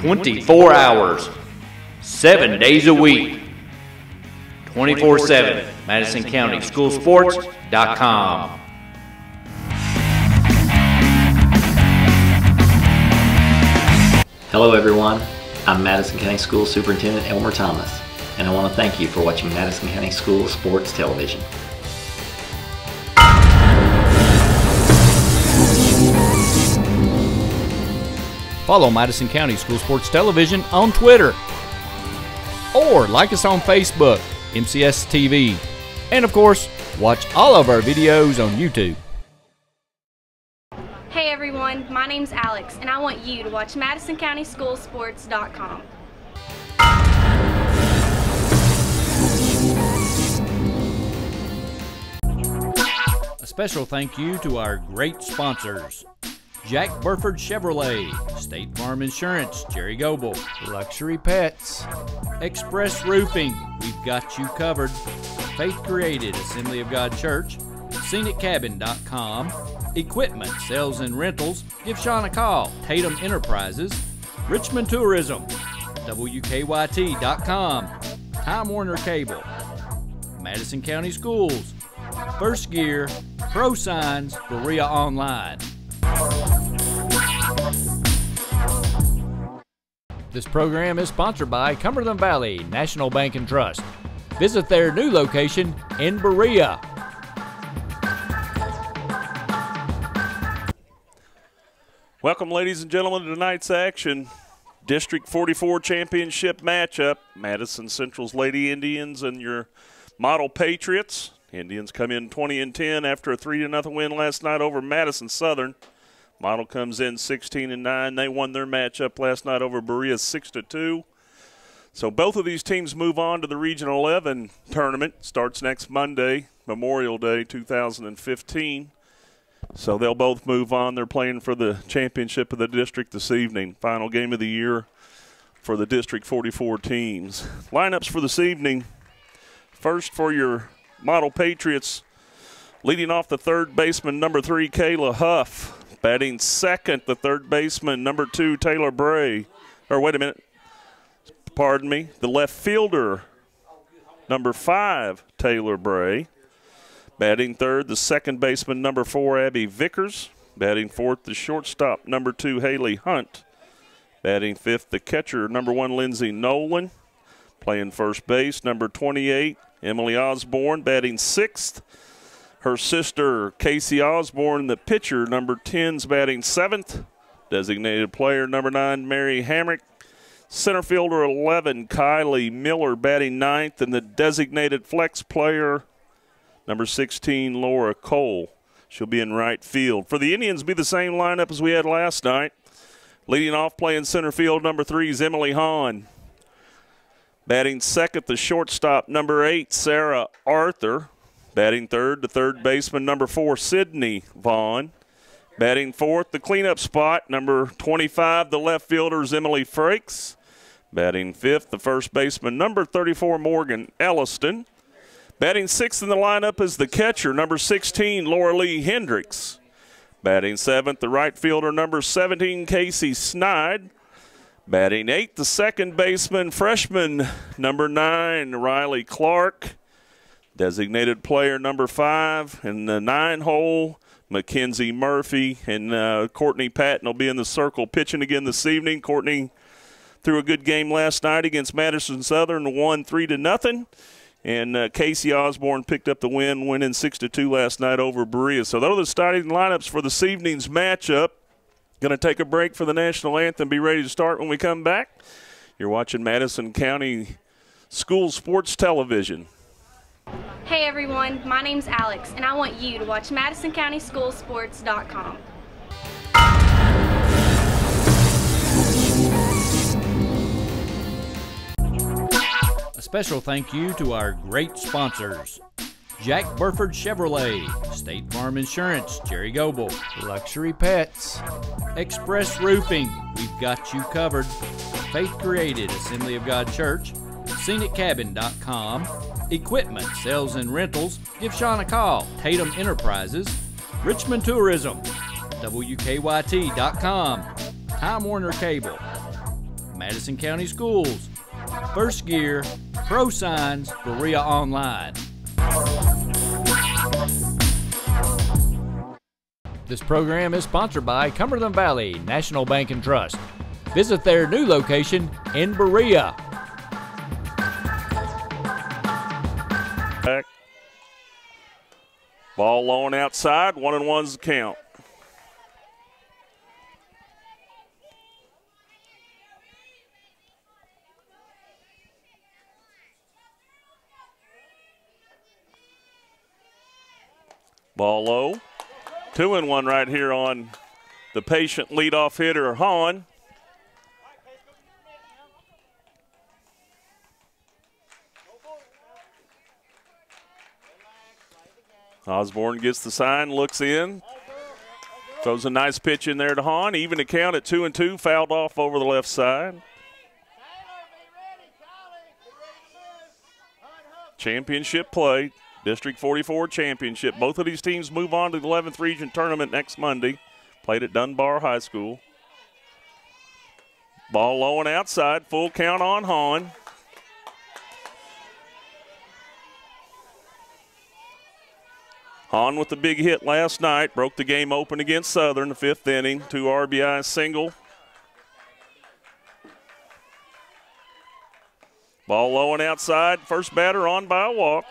24 hours, 7 days a week, 24/7, MadisonCountySchoolSports.com. Hello everyone, I'm Madison County School Superintendent Elmer Thomas, and I want to thank you for watching Madison County School Sports Television. Follow Madison County School Sports Television on Twitter, or like us on Facebook, MCS TV, and of course, watch all of our videos on YouTube. Hey everyone, my name's Alex, and I want you to watch MadisonCountySchoolSports.com. A special thank you to our great sponsors: Jack Burford Chevrolet, State Farm Insurance, Jerry Goebel, Luxury Pets, Express Roofing, we've got you covered, Faith Created, Assembly of God Church, ScenicCabin.com, Equipment, Sales and Rentals, give Sean a call, Tatum Enterprises, Richmond Tourism, WKYT.com, Time Warner Cable, Madison County Schools, First Gear, Pro Signs, Berea Online. This program is sponsored by Cumberland Valley National Bank and Trust. Visit their new location in Berea. Welcome, ladies and gentlemen, to tonight's action. District 44 championship matchup. Madison Central's Lady Indians and your Model Patriots. Indians come in 20-10 after a 3-0 win last night over Madison Southern. Model comes in 16-9. They won their matchup last night over Berea 6-2. So both of these teams move on to the Region 11 tournament. Starts next Monday, Memorial Day 2015. So they'll both move on. They're playing for the championship of the district this evening. Final game of the year for the District 44 teams. Lineups for this evening. First for your Model Patriots, leading off the third baseman, number 3, Kayla Huff. Batting second, the third baseman, number 2, Taylor Bray. Or wait a minute. Pardon me. The left fielder, number 5, Taylor Bray. Batting third, the second baseman, number 4, Abby Vickers. Batting fourth, the shortstop, number 2, Haley Hunt. Batting fifth, the catcher, number 1, Lindsay Nolan. Playing first base, number 28, Emily Osborne. Batting sixth, her sister, Casey Osborne. The pitcher, number 10's batting seventh. Designated player, number 9, Mary Hamrick. Center fielder, 11, Kylie Miller, batting ninth. And the designated flex player, number 16, Laura Cole. She'll be in right field. For the Indians, be the same lineup as we had last night. Leading off playing center field, number 3 is Emily Hahn. Batting second, the shortstop, number 8, Sarah Arthur. Batting third, the third baseman, number 4, Sydney Vaughn. Batting fourth, the cleanup spot, number 25, the left fielder is Emily Frakes. Batting fifth, the first baseman, number 34, Morgan Elliston. Batting sixth in the lineup is the catcher, number 16, Laura Lee Hendricks. Batting seventh, the right fielder, number 17, Casey Snide. Batting eighth, the second baseman, freshman, number 9, Riley Clark. Designated player, number 5, in the 9-hole, Mackenzie Murphy. And Courtney Patton will be in the circle pitching again this evening. Courtney threw a good game last night against Madison Southern, won 3-0. And Casey Osborne picked up the win, winning 6-2 last night over Berea. So those are the starting lineups for this evening's matchup. Going to take a break for the national anthem. Be ready to start when we come back. You're watching Madison County School Sports Television. Hey everyone, my name's Alex, and I want you to watch MadisonCountySchoolSports.com. A special thank you to our great sponsors: Jack Burford Chevrolet, State Farm Insurance, Jerry Goebel, Luxury Pets, Express Roofing, we've got you covered, Faith Created, Assembly of God Church, ScenicCabin.com, Equipment, Sales and Rentals, give Sean a call, Tatum Enterprises, Richmond Tourism, WKYT.com, Time Warner Cable, Madison County Schools. First Gear, Pro Signs, Berea Online. This program is sponsored by Cumberland Valley National Bank and Trust. Visit their new location in Berea. Back. Ball low and outside, 1-1's the count. Ball low. 2-1 right here on the patient leadoff hitter, Hahn. Osborne gets the sign, looks in, throws a nice pitch in there to Hahn. Even to count at 2-2, fouled off over the left side. Championship play, District 44 championship. Both of these teams move on to the 11th Region Tournament next Monday. Played at Dunbar High School. Ball low and outside, full count on Hahn. Hahn with the big hit last night, broke the game open against Southern, the 5th inning, 2 RBI single. Ball low and outside, first batter on by a walk.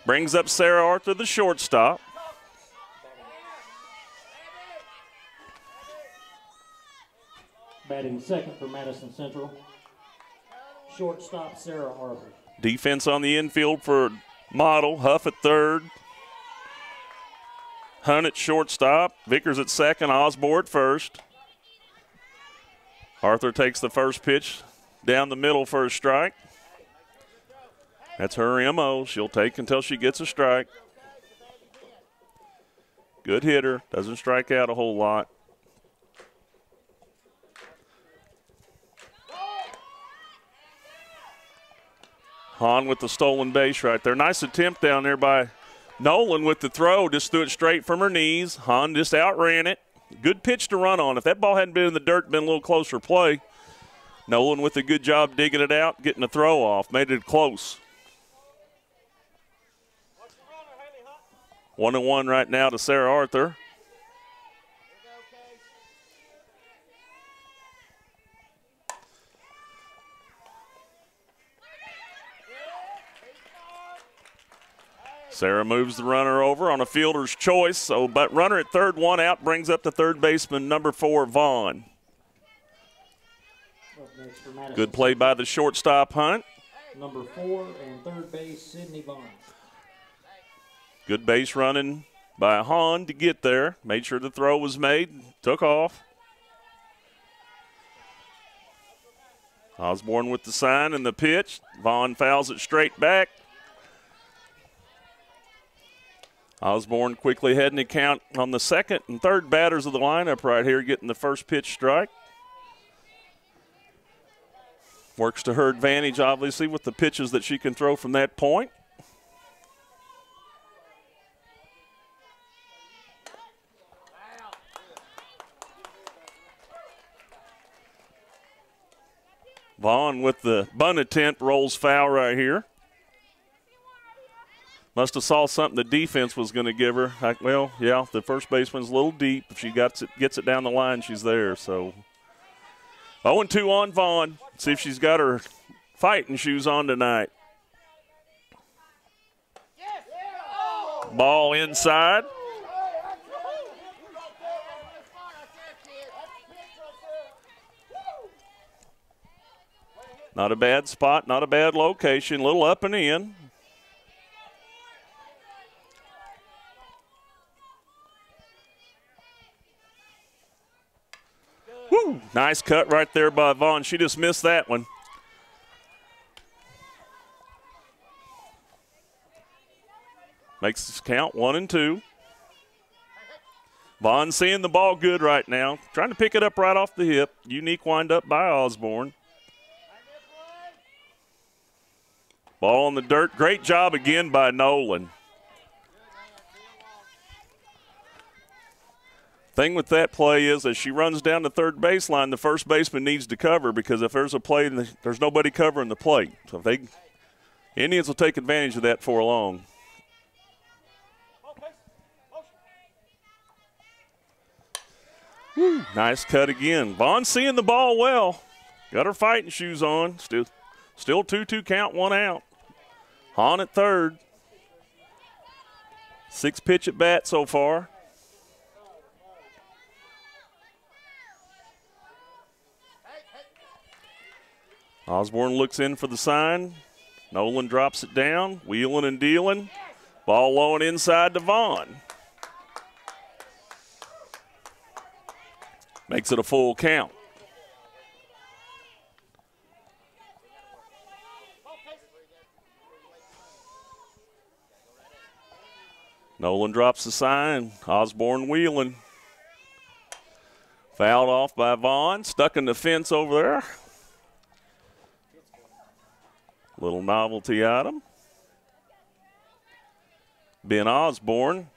Brings up Sarah Arthur, the shortstop. Batting second for Madison Central, shortstop Sarah Arthur. Defense on the infield for Model, Huff at third. Hunt at shortstop, Vickers at second, Osborne at first. Arthur takes the first pitch down the middle for a strike. That's her MO. She'll take until she gets a strike. Good hitter, doesn't strike out a whole lot. Hahn with the stolen base right there. Nice attempt down there by Nolan with the throw. Just threw it straight from her knees. Hahn just outran it. Good pitch to run on. If that ball hadn't been in the dirt, been a little closer play. Nolan with a good job digging it out, getting the throw off. Made it close. 1-1 right now to Sarah Arthur. Sarah moves the runner over on a fielder's choice. So, but runner at third, one out, brings up the third baseman, number 4, Vaughn. Good play by the shortstop, Hunt. Number 4 and third base, Sydney Vaughn. Good base running by Hahn to get there. Made sure the throw was made, took off. Osborne with the sign and the pitch. Vaughn fouls it straight back. Osborne quickly heading to count on the second and third batters of the lineup right here, getting the first pitch strike. Works to her advantage, obviously, with the pitches that she can throw from that point. Vaughn with the bunt attempt rolls foul right here. Must have saw something the defense was going to give her. Well, yeah, the first baseman's a little deep. If she gets it down the line, she's there. So 0-2 on Vaughn. See if she's got her fighting shoes on tonight. Ball inside. Not a bad spot, not a bad location. A little up and in. Woo! Nice cut right there by Vaughn. She just missed that one. Makes this count 1-2. Vaughn seeing the ball good right now. Trying to pick it up right off the hip. Unique windup by Osborne. Ball in the dirt. Great job again by Nolan. Thing with that play is as she runs down the third baseline, the first baseman needs to cover, because if there's a play, there's nobody covering the plate. So if Indians will take advantage of that for long. Woo, nice cut again. Vaughn seeing the ball well. Got her fighting shoes on. Still 2-2 count, 1 out. Hahn at third. 6 pitch at bat so far. Osborne looks in for the sign. Nolan drops it down, wheeling and dealing. Ball low and inside to Vaughn. Makes it a full count. Nolan drops the sign. Osborne wheeling. Fouled off by Vaughn. Stuck in the fence over there. Little novelty item. Ben Osborne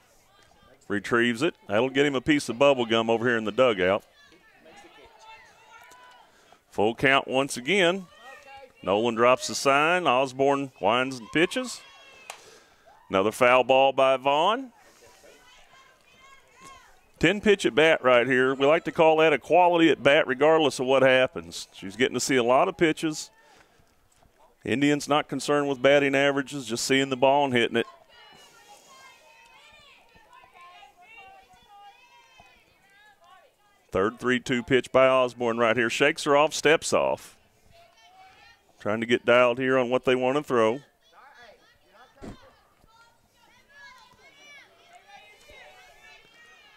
retrieves it. That'll get him a piece of bubble gum over here in the dugout. Full count once again. Nolan drops the sign. Osborne winds and pitches. Another foul ball by Vaughn. 10 pitch at bat right here. We like to call that a quality at bat regardless of what happens. She's getting to see a lot of pitches. Indians not concerned with batting averages, just seeing the ball and hitting it. Third 3-2 pitch by Osborne right here. Shakes her off, steps off. Trying to get dialed here on what they want to throw.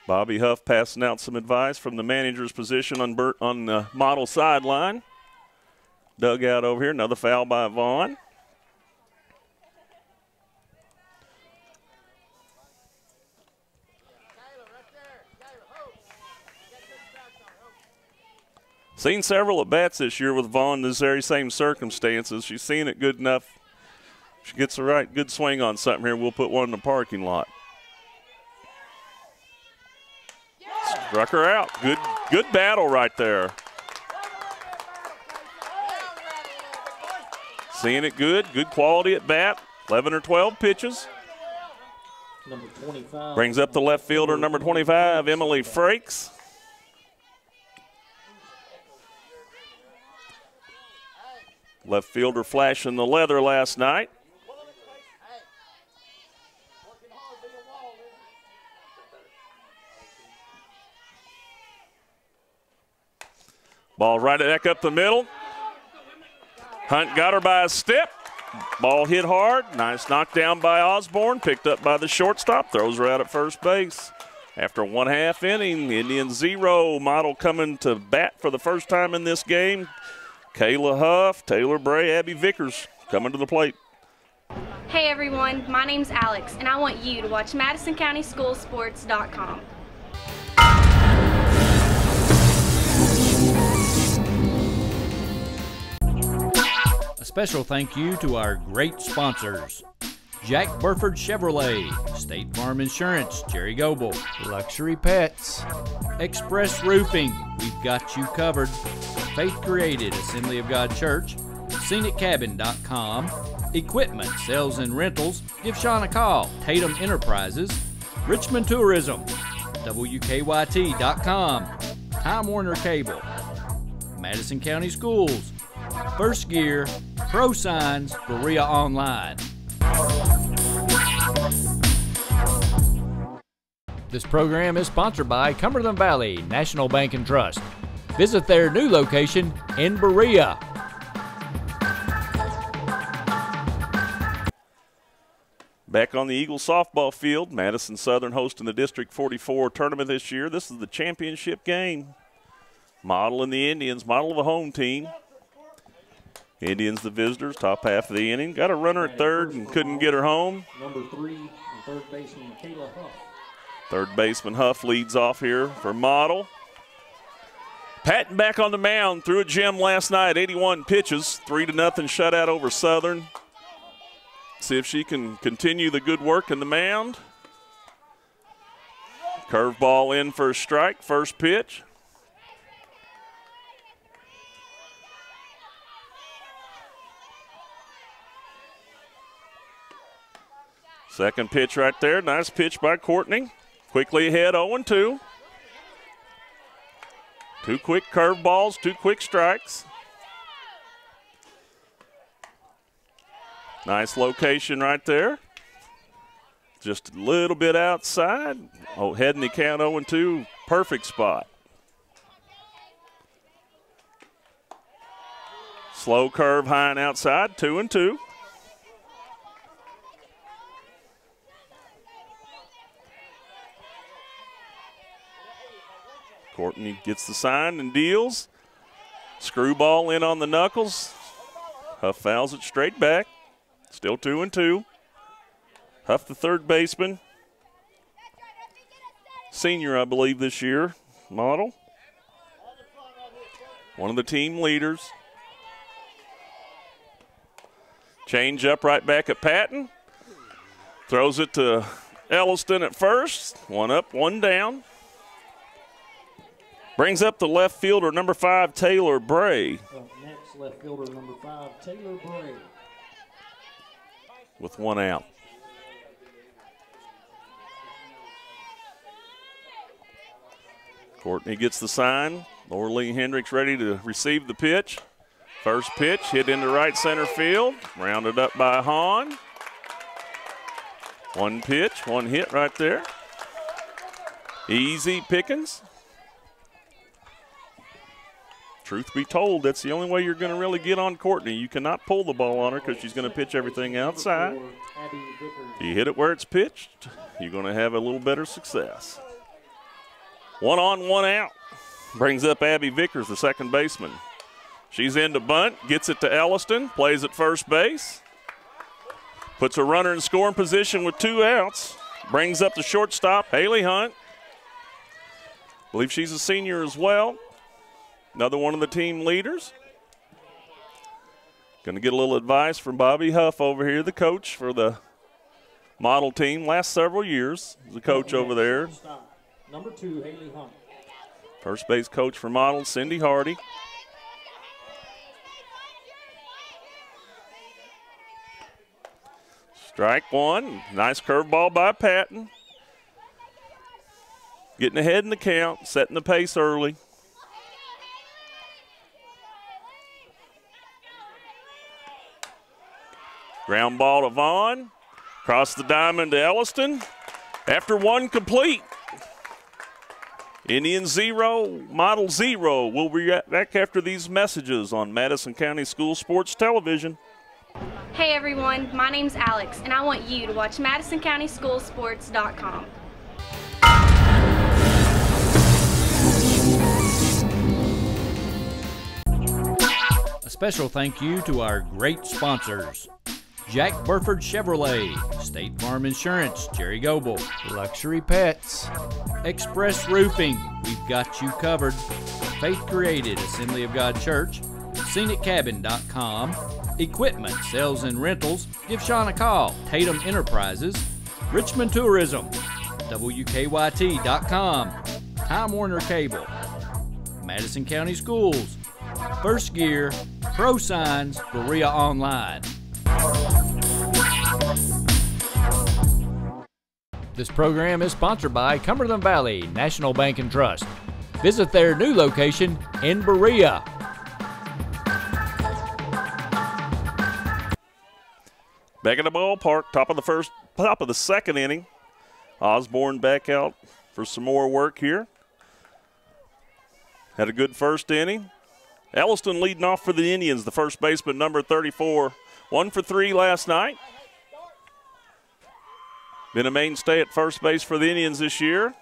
Bobby Huff passing out some advice from the manager's position on the model sideline. Dugout over here, another foul by Vaughn. Seen several at bats this year with Vaughn in this very same circumstances. She's seen it good enough. She gets the right good swing on something here. We'll put one in the parking lot. Struck her out. Good battle right there. Seeing it good quality at bat. 11 or 12 pitches. Number 25. Brings up the left fielder, number 25, Emily Frakes. Left fielder flashing the leather last night. Ball right back up the middle. Hunt got her by a step. Ball hit hard. Nice knockdown by Osborne. Picked up by the shortstop. Throws her out at first base. After 1/2 inning, Indians 0. Model coming to bat for the first time in this game. Kayla Huff, Taylor Bray, Abby Vickers coming to the plate. Hey everyone, my name's Alex, and I want you to watch MadisonCountySchoolSports.com. A special thank you to our great sponsors: Jack Burford Chevrolet, State Farm Insurance, Jerry Goebel, Luxury Pets, Express Roofing, we've got you covered, Faith Created, Assembly of God Church, ScenicCabin.com, Equipment, Sales and Rentals, give Sean a call, Tatum Enterprises, Richmond Tourism, WKYT.com, Time Warner Cable, Madison County Schools, First Gear, Pro Signs, Berea Online. This program is sponsored by Cumberland Valley National Bank and Trust. Visit their new location in Berea. Back on the Eagles softball field, Madison Southern hosting the District 44 tournament this year. This is the championship game. Model and the Indians, model of the home team. Indians the visitors, top half of the inning. Got a runner at third and couldn't get her home. Number 3, and third baseman Kayla Huff. Third baseman Huff leads off here for Model. Patton back on the mound, threw a gem last night, 81 pitches, 3-0 shutout over Southern. See if she can continue the good work in the mound. Curveball in for a strike, first pitch. Second pitch right there. Nice pitch by Courtney. Quickly ahead, 0-2. Two quick curveballs, two quick strikes. Nice location right there. Just a little bit outside. Oh, heading the count 0-2. Perfect spot. Slow curve high and outside, 2-2. Courtney gets the sign and deals. Screwball in on the knuckles. Huff fouls it straight back. Still 2-2. Huff, the third baseman. Senior, I believe, this year. Model. One of the team leaders. Change up right back at Patton. Throws it to Elliston at first. One up, one down. Brings up the left fielder, number 5, Taylor Bray. Up next, left fielder number 5, Taylor Bray. With one out. Courtney gets the sign. Laura Hendricks ready to receive the pitch. First pitch hit into right center field. Rounded up by Hahn. One pitch, one hit right there. Easy pickings. Truth be told, that's the only way you're going to really get on Courtney. You cannot pull the ball on her because she's going to pitch everything outside. You hit it where it's pitched, you're going to have a little better success. 1 on, 1 out. Brings up Abby Vickers, the second baseman. She's in to bunt, gets it to Elliston, plays at first base. Puts a runner in scoring position with 2 outs. Brings up the shortstop, Haley Hunt. I believe she's a senior as well. Another one of the team leaders. Going to get a little advice from Bobby Huff over here, the coach for the model team. Last several years, the coach over there. Number 2, Haley Hunt. First base coach for model, Cindy Hardy. Strike one. Nice curveball by Patton. Getting ahead in the count, setting the pace early. Ground ball to Vaughn. Across the diamond to Elliston. After one complete. Indian 0, Model 0. We'll be back after these messages on Madison County School Sports Television. Hey everyone, my name's Alex, and I want you to watch MadisonCountySchoolSports.com. A special thank you to our great sponsors: Jack Burford Chevrolet, State Farm Insurance, Jerry Goebel, Luxury Pets, Express Roofing, we've got you covered, Faith Created, Assembly of God Church, ScenicCabin.com, Equipment, Sales and Rentals, give Sean a call, Tatum Enterprises, Richmond Tourism, WKYT.com, Time Warner Cable, Madison County Schools, First Gear, Pro Signs, Berea Online. This program is sponsored by Cumberland Valley National Bank and Trust. Visit their new location in Berea. Back in the ballpark, top of the second inning. Osborne back out for some more work here. Had a good first inning. Elliston leading off for the Indians, the first baseman, number 34. 1 for 3 last night. Been a mainstay at first base for the Indians this year.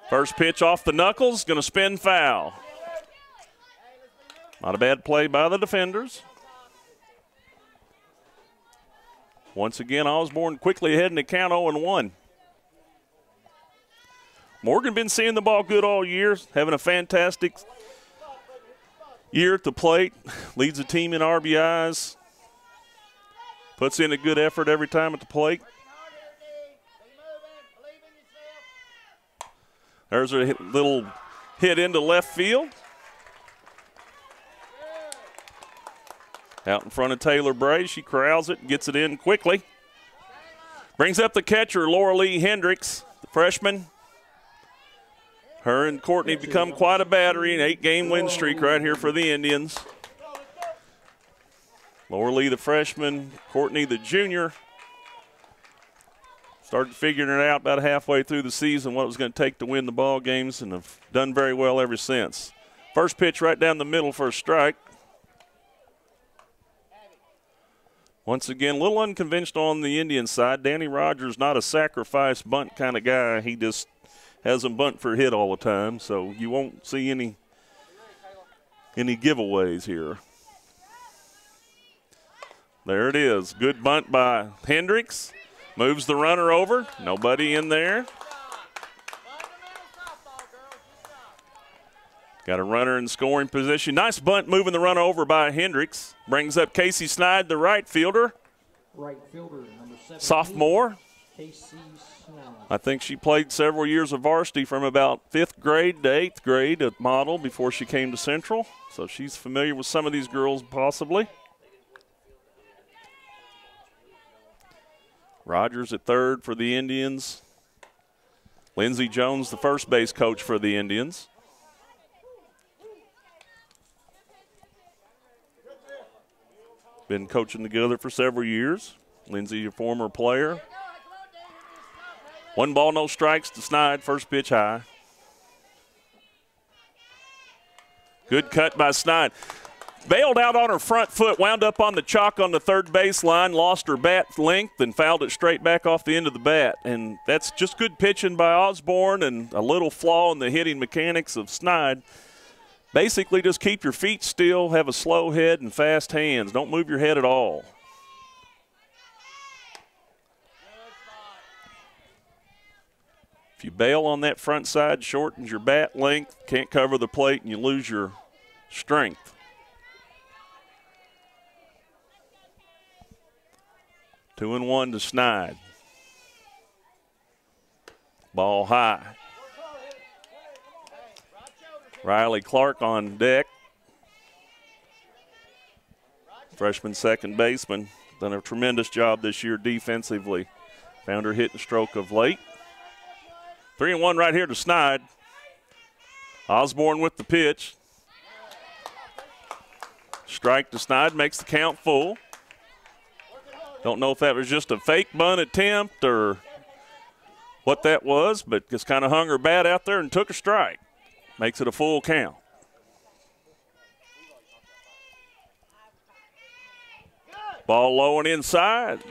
First pitch off the knuckles, going to spin foul. Not a bad play by the defenders. Once again, Osborne quickly ahead in the count 0-1. Morgan been seeing the ball good all year, having a fantastic year at the plate. Leads the team in RBIs. Puts in a good effort every time at the plate. There's a little hit into left field. Out in front of Taylor Bray. She corrals it and gets it in quickly. Brings up the catcher, Laura Lee Hendricks, the freshman. Her and Courtney become quite a battery, an 8-game win streak right here for the Indians. Laura Lee, the freshman, Courtney, the junior. Started figuring it out about halfway through the season what it was going to take to win the ball games, and have done very well ever since. First pitch right down the middle for a strike. Once again, a little unconventional on the Indian side. Danny Rogers not a sacrifice bunt kind of guy. He just has them bunt for a hit all the time, so you won't see any giveaways here. There it is. Good bunt by Hendricks. Moves the runner over. Nobody in there. Got a runner in scoring position. Nice bunt moving the runner over by Hendricks. Brings up Casey Snide, the right fielder. Right fielder, number 17. Sophomore. Casey Snide. I think she played several years of varsity from about 5th grade to 8th grade at Model before she came to Central. So she's familiar with some of these girls possibly. Rogers at third for the Indians. Lindsey Jones, the first base coach for the Indians. Been coaching together for several years. Lindsey, a former player. 1 ball, no strikes to Snide. First pitch high. Good cut by Snide. Bailed out on her front foot, wound up on the chalk on the third baseline, lost her bat length, and fouled it straight back off the end of the bat. And that's just good pitching by Osborne and a little flaw in the hitting mechanics of Snide. Basically, just keep your feet still, have a slow head and fast hands. Don't move your head at all. If you bail on that front side, shortens your bat length, can't cover the plate, and you lose your strength. Two and one to Snide. Ball high. Riley Clark on deck. Freshman second baseman. Done a tremendous job this year defensively. Found her hitting stroke of late. 3-1 right here to Snide. Osborne with the pitch. Strike to Snide, makes the count full. Don't know if that was just a fake bunt attempt or what that was, but just kind of hung her bat out there and took a strike. Makes it a full count. Ball low and inside.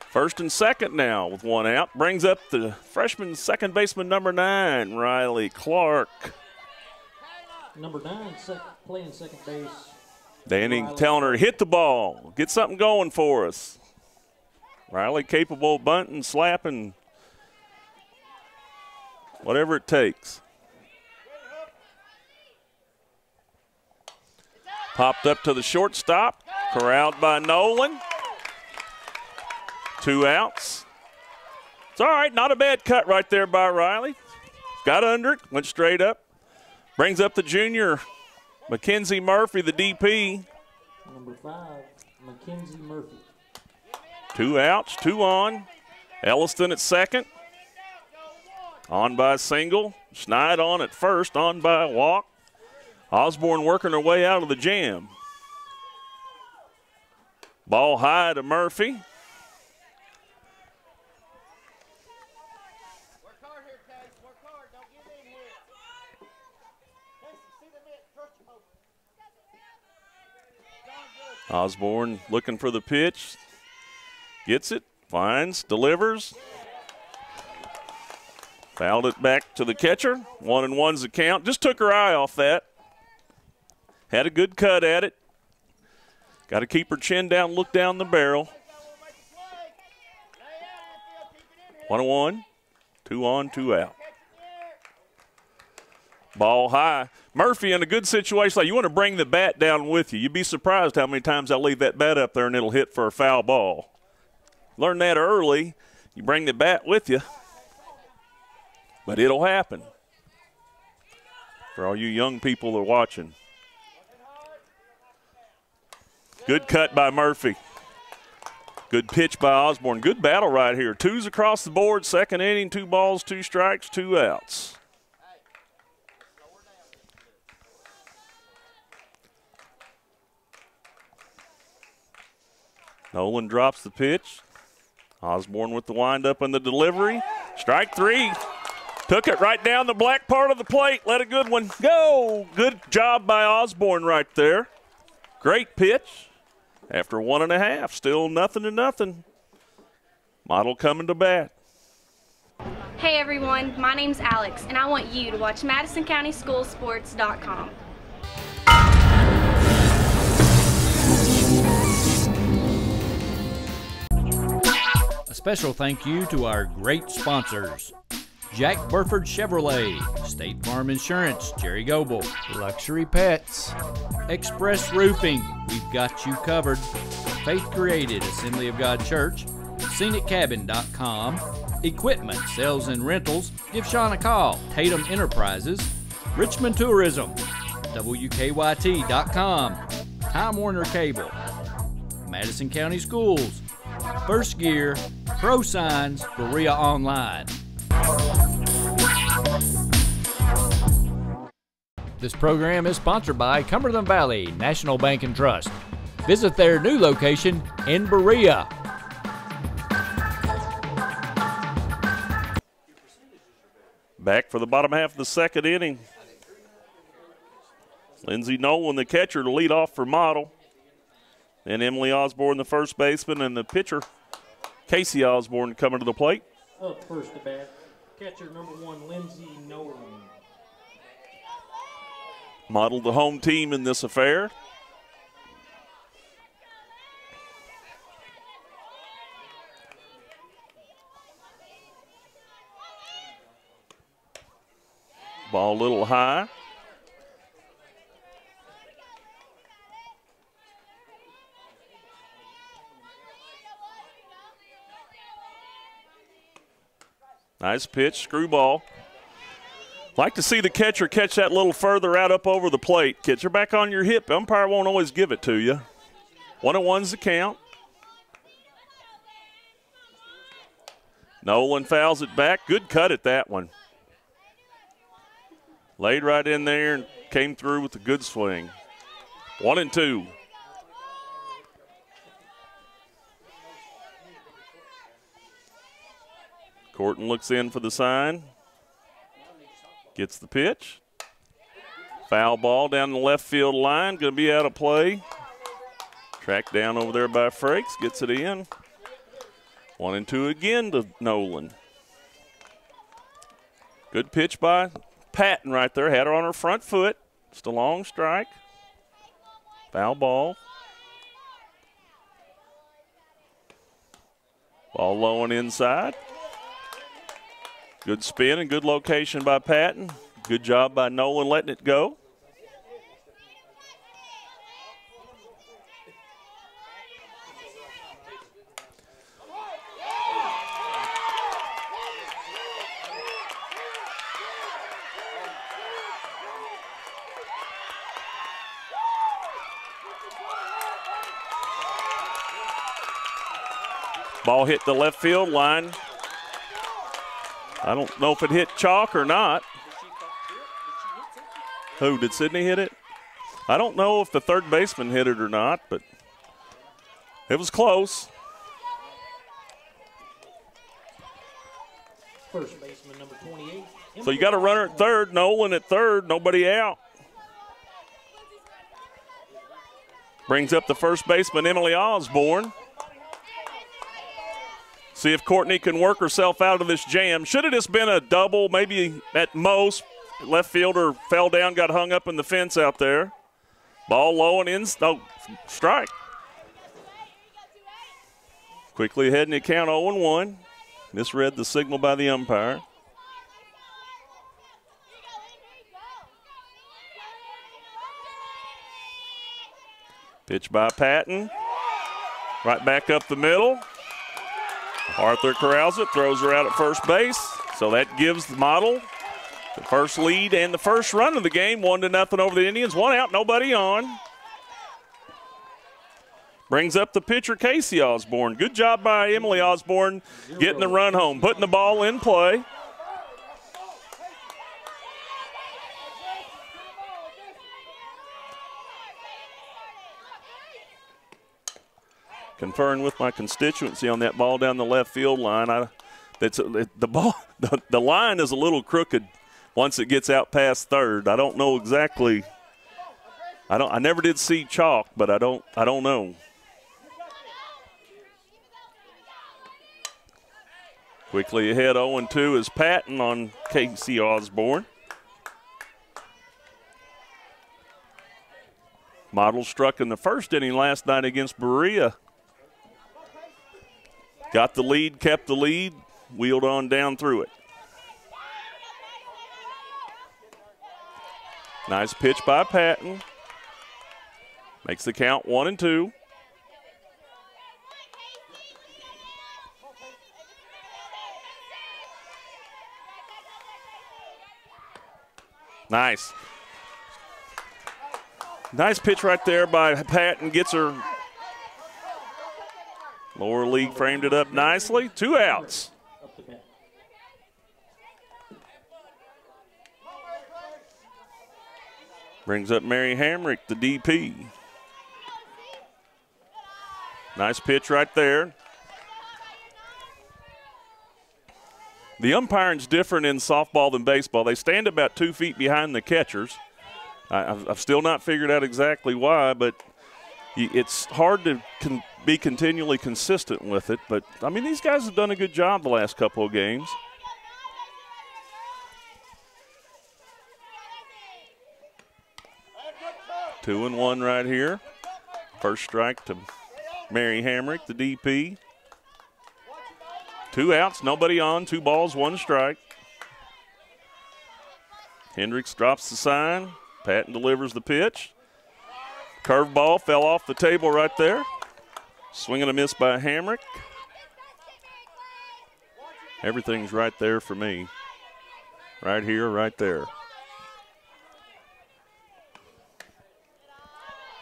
First and second now with 1 out. Brings up the freshman second baseman number 9, Riley Clark. Number 9, playing second base. Danny telling her, hit the ball. Get something going for us. Riley capable of bunting, slapping, whatever it takes. Popped up to the shortstop. Corralled by Nolan. 2 outs. It's all right. Not a bad cut right there by Riley. Got under it. Went straight up. Brings up the junior, Mackenzie Murphy, the DP. Number 5, Mackenzie Murphy. 2 outs, 2 on. Elliston at second. On by single. Snide on at first. On by a walk. Osborne working her way out of the jam. Ball high to Murphy. Work hard here, Case. Work hard. Don't give in here. Casey, see the mitt. Trust your motion. Osborne looking for the pitch. Gets it. Finds. Delivers. Fouled it back to the catcher. 1-1's the count. Just took her eye off that. Had a good cut at it. Got to keep her chin down, look down the barrel. 1-1, 2 on, 2 out. Ball high. Murphy in a good situation. Like you want to bring the bat down with you. You'd be surprised how many times I leave that bat up there and it'll hit for a foul ball. Learn that early. You bring the bat with you, but it'll happen. for all you young people that are watching. Good cut by Murphy. Good pitch by Osborne. Good battle right here. 2s across the board, second inning, 2 balls, 2 strikes, 2 outs. Nolan drops the pitch. Osborne with the windup and the delivery. Strike 3. Took it right down the black part of the plate. Let a good one go. Good job by Osborne right there. Great pitch. After 1.5, still 0-0. Model coming to bat. Hey everyone, my name's Alex, and I want you to watch MadisonCountySchoolSports.com. A special thank you to our great sponsors: Jack Burford Chevrolet, State Farm Insurance, Jerry Goebel, Luxury Pets, Express Roofing, we've got you covered, Faith Created, Assembly of God Church, ScenicCabin.com, Equipment, Sales and Rentals, give Sean a call, Tatum Enterprises, Richmond Tourism, WKYT.com, Time Warner Cable, Madison County Schools, First Gear, Pro Signs, Berea Online. This program is sponsored by Cumberland Valley National Bank and Trust. Visit their new location in Berea. Back for the bottom half of the second inning. Lindsey Nolan, the catcher, to lead off for Model. Then Emily Osborne, the first baseman, and the pitcher, Casey Osborne, coming to the plate. Up first to bat, catcher number 1, Lindsey Nolan. Model the home team in this affair. Ball a little high. Nice pitch, screwball. Like to see the catcher catch that a little further out up over the plate. Catcher back on your hip. Umpire won't always give it to you. 1-1's the count. Nolan fouls it back. Good cut at that one. Laid right in there and came through with a good swing. 1-2. Corton looks in for the sign. Gets the pitch. Foul ball down the left field line. Going to be out of play. Tracked down over there by Frakes. Gets it in. 1-2 again to Nolan. Good pitch by Patton right there. Had her on her front foot. Just a long strike. Foul ball. Ball low and inside. Good spin and good location by Patton. Good job by Nolan letting it go. Ball hit the left field line. I don't know if it hit chalk or not. Who, did Sydney hit it? I don't know if the third baseman hit it or not, but it was close. First baseman number 28. So you got a runner at third, Nolan at third, nobody out. Brings up the first baseman, Emily Osborne. See if Courtney can work herself out of this jam. Should have just been a double, maybe at most. Left fielder fell down, got hung up in the fence out there. Ball low and in, no, strike. Quickly ahead in the count, 0-1. Misread the signal by the umpire. Pitch by Patton. Right back up the middle. Arthur corrals it, throws her out at first base. So that gives the Model The first lead and the first run of the game, 1-0 over the Indians. 1 out, nobody on. Brings up the pitcher, Casey Osborne. Good job by Emily Osborne getting the run home, putting the ball in play. Conferring with my constituency on that ball down the left field line. The line is a little crooked once it gets out past third. I don't know exactly. I never did see chalk, but I don't know. Quickly ahead, 0-2 is Patton on Casey Osborne. Model struck in the first inning last night against Berea. Got the lead, kept the lead, wheeled on down through it. Nice pitch by Patton. Makes the count 1-2. Nice. Nice pitch right there by Patton. Gets her. Lower league framed it up nicely. 2 outs. Brings up Mary Hamrick, the DP. Nice pitch right there. The umpiring's different in softball than baseball. They stand about 2 feet behind the catchers. I've still not figured out exactly why, but it's hard to be continually consistent with it. But, I mean, these guys have done a good job the last couple of games. Two and one right here. First strike to Mary Hamrick, the DP. 2 outs, nobody on, 2 balls, 1 strike. Hendricks drops the sign. Patton delivers the pitch. Curveball fell off the table right there. Swing and a miss by Hamrick. Everything's right there for me. Right here, right there.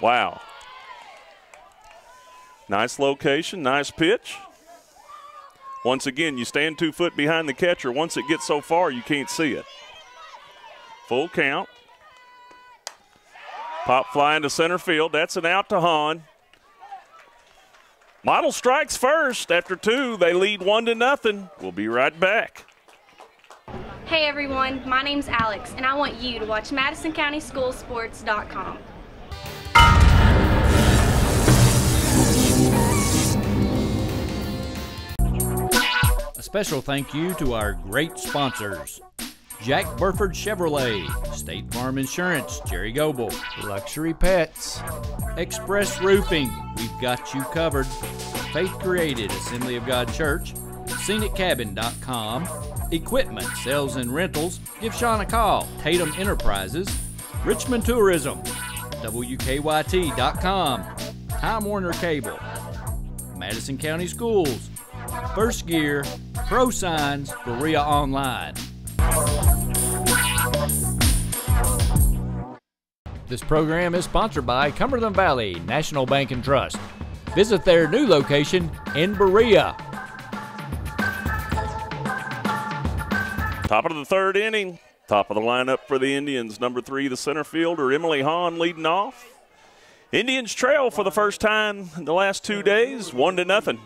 Wow. Nice location, nice pitch. Once again, you stand 2 foot behind the catcher. Once it gets so far, you can't see it. Full count. Pop fly into center field. That's an out to Hahn. Model strikes first. After 2, they lead 1-0. We'll be right back. Hey everyone, my name's Alex, and I want you to watch MadisonCountySchoolSports.com. A special thank you to our great sponsors: Jack Burford Chevrolet, State Farm Insurance, Jerry Goebel, Luxury Pets, Express Roofing, we've got you covered, Faith Created, Assembly of God Church, ScenicCabin.com, Equipment, Sales and Rentals, give Sean a call, Tatum Enterprises, Richmond Tourism, WKYT.com, Time Warner Cable, Madison County Schools, First Gear, Pro Signs, Berea Online. This program is sponsored by Cumberland Valley National Bank and Trust. Visit their new location in Berea. Top of the 3rd inning. Top of the lineup for the Indians. Number 3, the center fielder, Emily Hahn, leading off. Indians trail for the first time in the last 2 days, 1-0.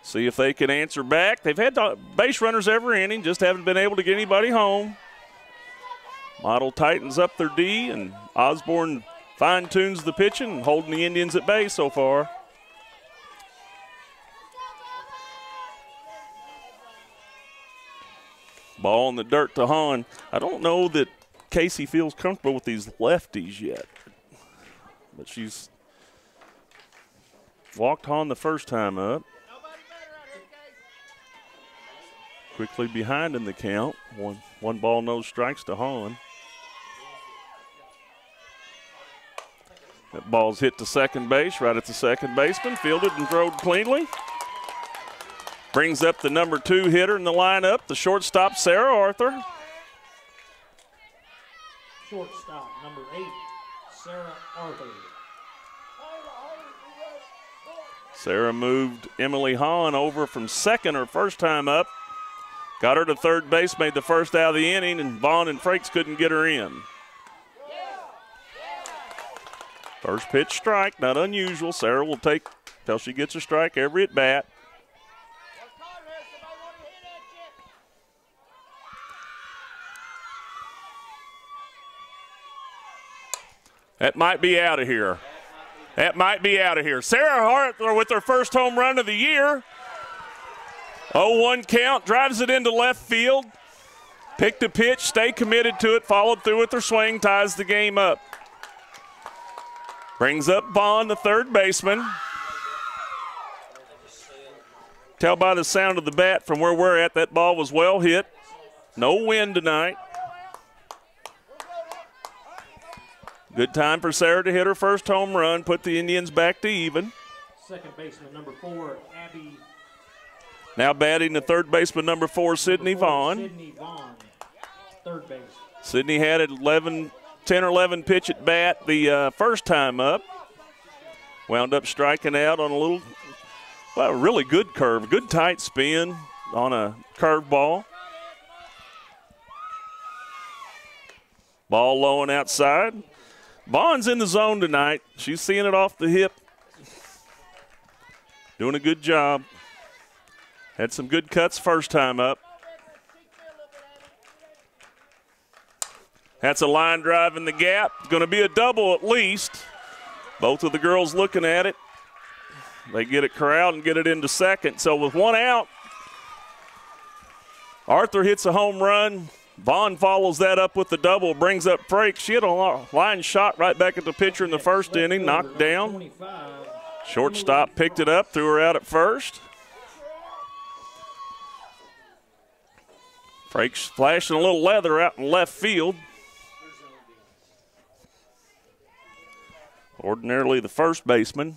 See if they can answer back. They've had base runners every inning, just haven't been able to get anybody home. Model tightens up their D, and Osborne fine-tunes the pitching, holding the Indians at bay so far. Ball in the dirt to Hahn. I don't know that Casey feels comfortable with these lefties yet, but she's walked Hahn the first time up. Quickly behind in the count. One ball, no strikes to Hahn. That ball's hit to second base, right at the second baseman. Fielded and thrown cleanly. Brings up the number 2 hitter in the lineup, the shortstop, Sarah Arthur. Shortstop, number 8, Sarah Arthur. Sarah moved Emily Hahn over from second her first time up. Got her to third base, made the first out of the inning, and Vaughn and Frakes couldn't get her in. First pitch strike, not unusual. Sarah will take till she gets a strike every at bat. That might be out of here. That might be out of here. Sarah Arthur with her first home run of the year. 0-1 count, drives it into left field. Picked a pitch, stayed committed to it, followed through with her swing, ties the game up. Brings up Vaughn, the third baseman. Tell by the sound of the bat from where we're at, that ball was well hit. No wind tonight. Good time for Sarah to hit her first home run, put the Indians back to even. Second baseman, number 4, Abby. Now batting the third baseman, number 4, Sydney Vaughn. Sydney Vaughn, third base. Sydney had an 10 or 11 pitch at bat the first time up. Wound up striking out on a really good curve, good tight spin on a curved ball. Ball low and outside. Vaughn's in the zone tonight. She's seeing it off the hip. Doing a good job. Had some good cuts first time up. That's a line drive in the gap. Going to be a double at least. Both of the girls looking at it. They get it corralled and get it into second. So with one out, Arthur hits a home run. Vaughn follows that up with the double, brings up Frakes. She had a line shot right back at the pitcher in the first inning, knocked down. Shortstop picked it up, threw her out at first. Frakes flashing a little leather out in left field. Ordinarily the first baseman.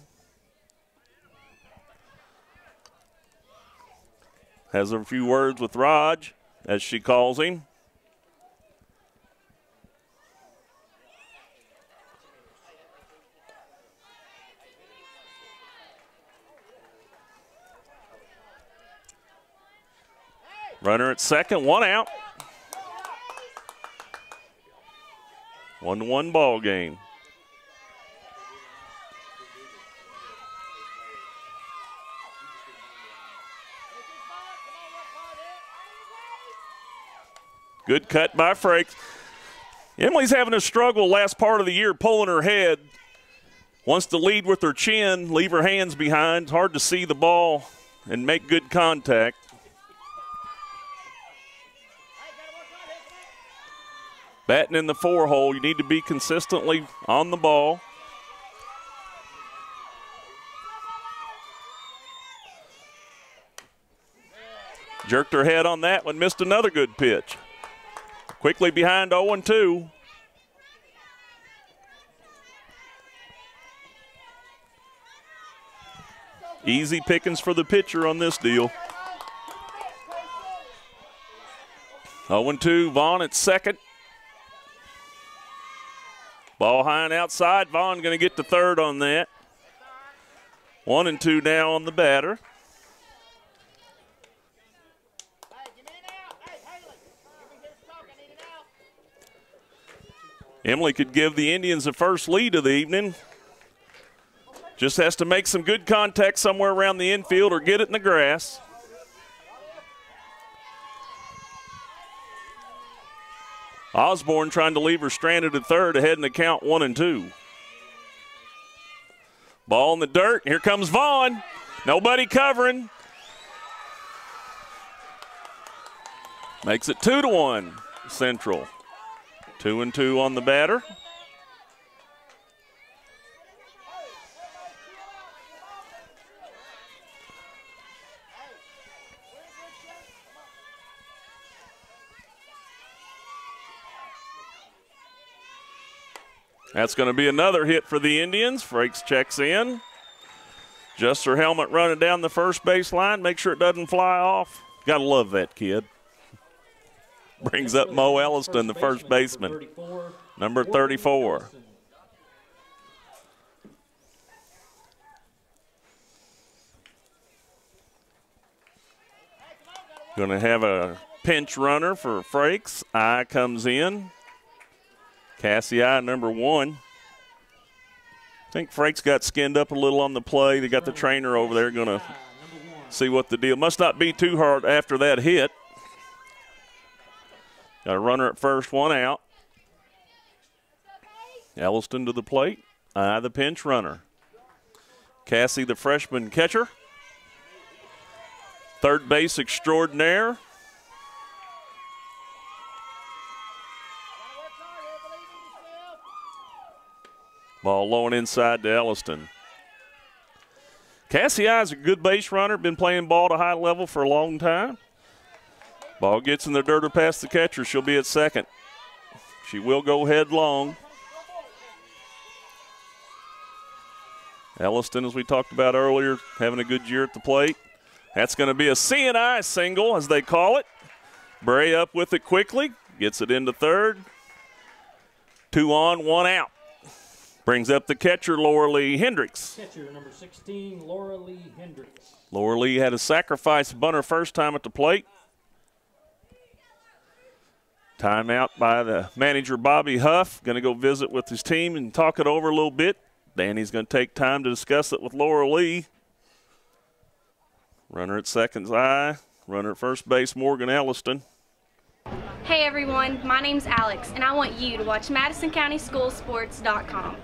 Has a few words with Raj, as she calls him. Runner at second, one out. 1-1 ball game. Good cut by Frakes. Emily's having a struggle last part of the year pulling her head. Wants to lead with her chin, leave her hands behind. It's hard to see the ball and make good contact. Batting in the 4-hole, you need to be consistently on the ball. Jerked her head on that one, missed another good pitch. Quickly behind 0-2. Easy pickings for the pitcher on this deal. 0-2, Vaughn at second. Ball high and outside. Vaughn going to get to third on that. 1-2 now on the batter. Emily could give the Indians the first lead of the evening. Just has to make some good contact somewhere around the infield or get it in the grass. Osborne trying to leave her stranded at third, ahead in the count 1-2. Ball in the dirt. Here comes Vaughn. Nobody covering. Makes it 2-1 Central. 2-2 on the batter. That's going to be another hit for the Indians. Frakes checks in. Adjusts her helmet running down the first base line. Make sure it doesn't fly off. Got to love that kid. Brings up Mo Elliston, the first baseman. number 34. Going to have a pinch runner for Frakes. I comes in. Cassie I, number 1. I think Frakes got skinned up a little on the play. They got the trainer over there going to see what the deal. Must not be too hard after that hit. Got a runner at first, 1 out. Elliston to the plate. I, the pinch runner. Cassie, the freshman catcher. Third base extraordinaire. Ball low and inside to Elliston. Cassie is a good base runner, been playing ball at a high level for a long time. Ball gets in the dirt or past the catcher. She'll be at second. She will go headlong. Elliston, as we talked about earlier, having a good year at the plate. That's going to be a C&I single, as they call it. Berea up with it quickly. Gets it into third. 2 on, 1 out. Brings up the catcher, Laura Lee Hendricks. Catcher number 16, Laura Lee Hendricks. Laura Lee had a sacrifice bunt her first time at the plate. Timeout by the manager, Bobby Huff. Going to go visit with his team and talk it over a little bit. Danny's going to take time to discuss it with Laura Lee. Runner at second's I. Runner at first base, Morgan Elliston. Hey everyone, my name's Alex, and I want you to watch MadisonCountySchoolSports.com.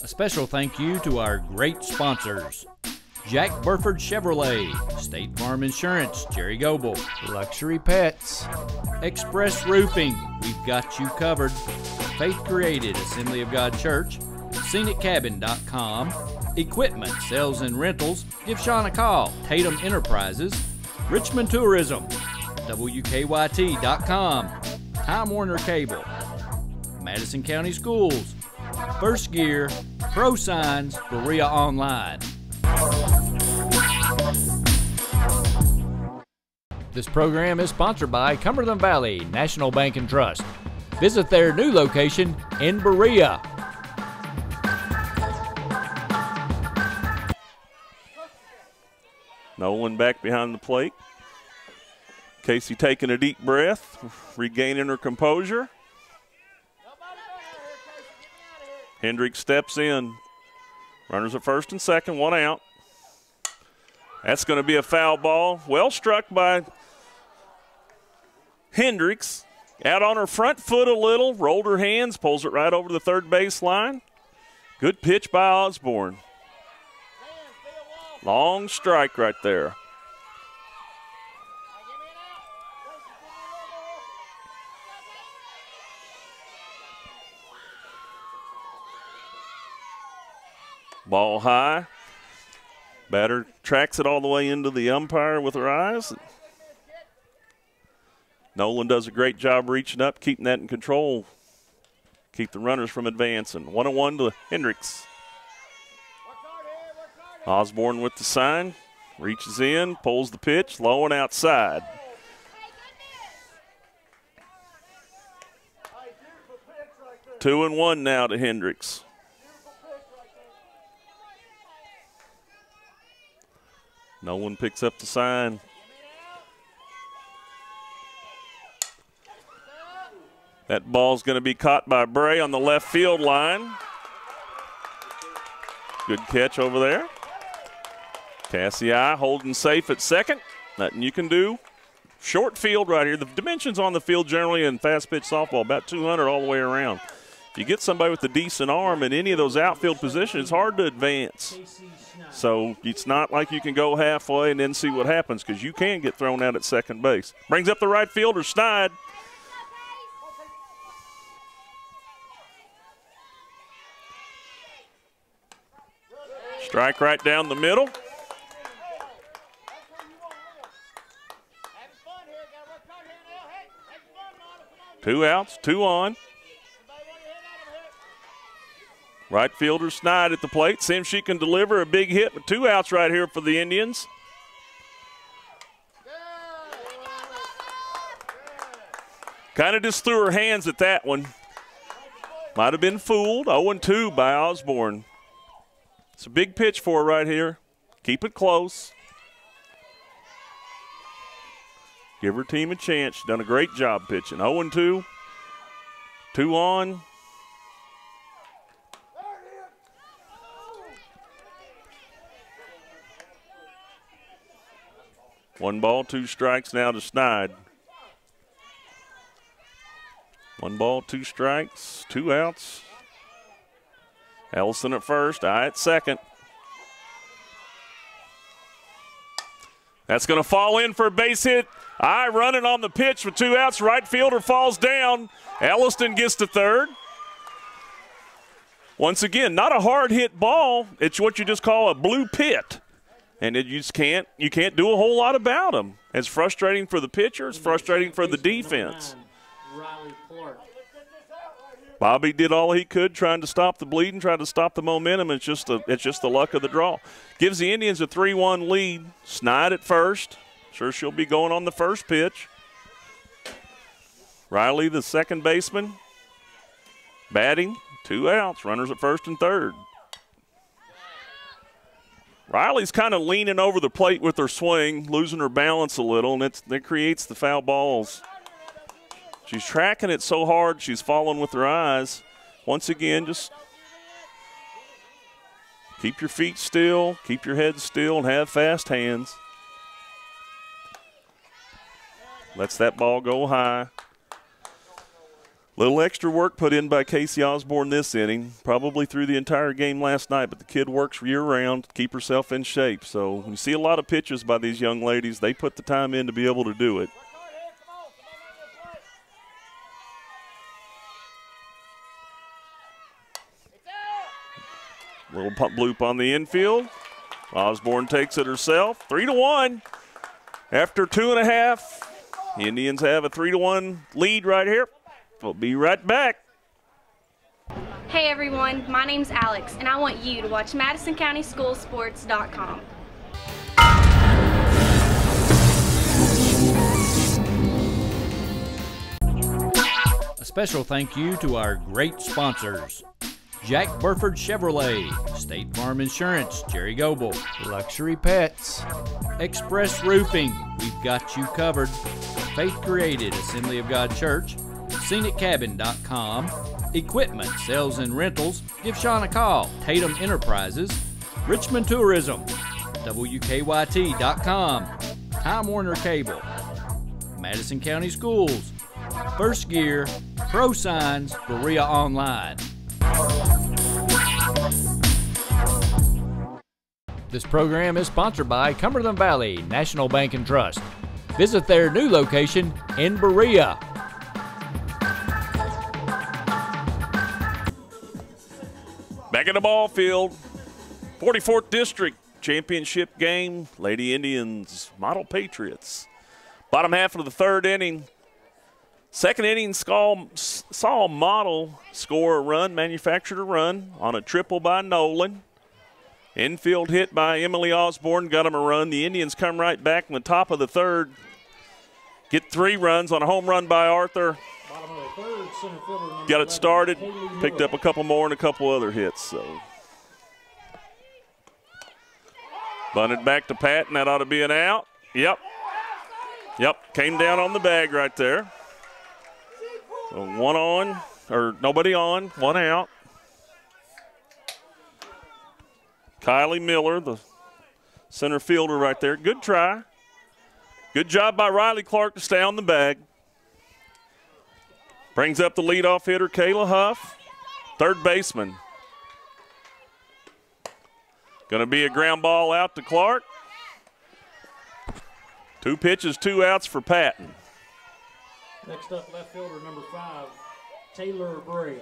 A special thank you to our great sponsors: Jack Burford Chevrolet, State Farm Insurance, Jerry Goebel, Luxury Pets, Express Roofing, we've got you covered, Faith Created, Assembly of God Church, ScenicCabin.com, Equipment, Sales and Rentals, give Sean a call, Tatum Enterprises, Richmond Tourism, WKYT.com, Time Warner Cable, Madison County Schools, First Gear, Pro Signs, Berea Online. This program is sponsored by Cumberland Valley National Bank and Trust. Visit their new location in Berea. Nolan back behind the plate. Casey taking a deep breath, regaining her composure. Hendricks steps in. Runners at first and second, 1 out. That's going to be a foul ball. Well struck by Hendricks. Out on her front foot a little, rolled her hands, pulls it right over the third base line. Good pitch by Osborne. Long strike right there. Ball high. Batter tracks it all the way into the umpire with her eyes. Nolan does a great job reaching up, keeping that in control. Keep the runners from advancing. 1-1 to Hendricks. Osborne with the sign. Reaches in, pulls the pitch, low and outside. Two and one now to Hendricks. Nolan picks up the sign. That ball's going to be caught by Bray on the left field line. Good catch over there. Cassie holding safe at second. Nothing you can do. Short field right here. The dimensions on the field generally in fast pitch softball, about 200 all the way around. If you get somebody with a decent arm in any of those outfield positions, it's hard to advance. So it's not like you can go halfway and then see what happens, because you can get thrown out at second base. Brings up the right fielder, Schneid. Strike right down the middle. Two outs, 2 on. Right fielder Schneid at the plate. See if she can deliver a big hit with 2 outs right here for the Indians. Kind of just threw her hands at that one. Might have been fooled. 0-2 by Osborne. It's a big pitch for her right here. Keep it close. Give her team a chance. She's done a great job pitching. 0-2. 2 on. One ball, 2 strikes now to Schneid. 1 ball, 2 strikes, 2 outs. Ellison at first, I at second. That's going to fall in for a base hit. I running on the pitch with 2 outs. Right fielder falls down. Elliston gets to third. Once again, not a hard hit ball. It's what you just call a blue pit. And you can't do a whole lot about them. It's frustrating for the pitcher. It's frustrating for the defense. Bobby did all he could trying to stop the bleeding, trying to stop the momentum. It's just the luck of the draw. Gives the Indians a 3-1 lead. Schneid at first. Sure she'll be going on the first pitch. Riley, the second baseman, batting. 2 outs. Runners at first and third. Riley's kind of leaning over the plate with her swing, losing her balance a little, and that creates the foul balls. She's tracking it so hard, she's falling with her eyes. Once again, just keep your feet still, keep your head still, and have fast hands. Lets that ball go high. Little extra work put in by Casey Osborne this inning, probably through the entire game last night, but the kid works year-round to keep herself in shape. So when you see a lot of pitches by these young ladies, they put the time in to be able to do it. Little bloop on the infield. Osborne takes it herself. 3-1 after 2.5. Indians have a 3-1 lead right here. We'll be right back. Hey everyone, my name's Alex, and I want you to watch MadisonCountySchoolSports.com. A special thank you to our great sponsors: Jack Burford Chevrolet, State Farm Insurance, Jerry Goebel, Luxury Pets, Express Roofing, we've got you covered, Faith Created, Assembly of God Church, ScenicCabin.com, Equipment, Sales and Rentals, give Sean a call, Tatum Enterprises, Richmond Tourism, WKYT.com, Time Warner Cable, Madison County Schools, First Gear, Pro Signs, Berea Online. This program is sponsored by Cumberland Valley National Bank and Trust. Visit their new location in Berea. Back in the ball field, 44th District Championship game, Lady Indians, Model Patriots. Bottom half of the third inning. Second inning saw Model score a run, manufactured a run on a triple by Nolan. Infield hit by Emily Osborne, got him a run. The Indians come right back in the top of the third. Get 3 runs on a home run by Arthur. Got it started, picked up a couple more and a couple other hits. So bunted back to Patton. That ought to be an out. Yep. Came down on the bag right there. So 1 on, or nobody on, 1 out. Kylie Miller, the center fielder right there. Good try. Good job by Riley Clark to stay on the bag. Brings up the leadoff hitter, Kayla Huff, third baseman. Going to be a ground ball out to Clark. 2 pitches, 2 outs for Patton. Next up, left fielder number 5, Taylor Bray.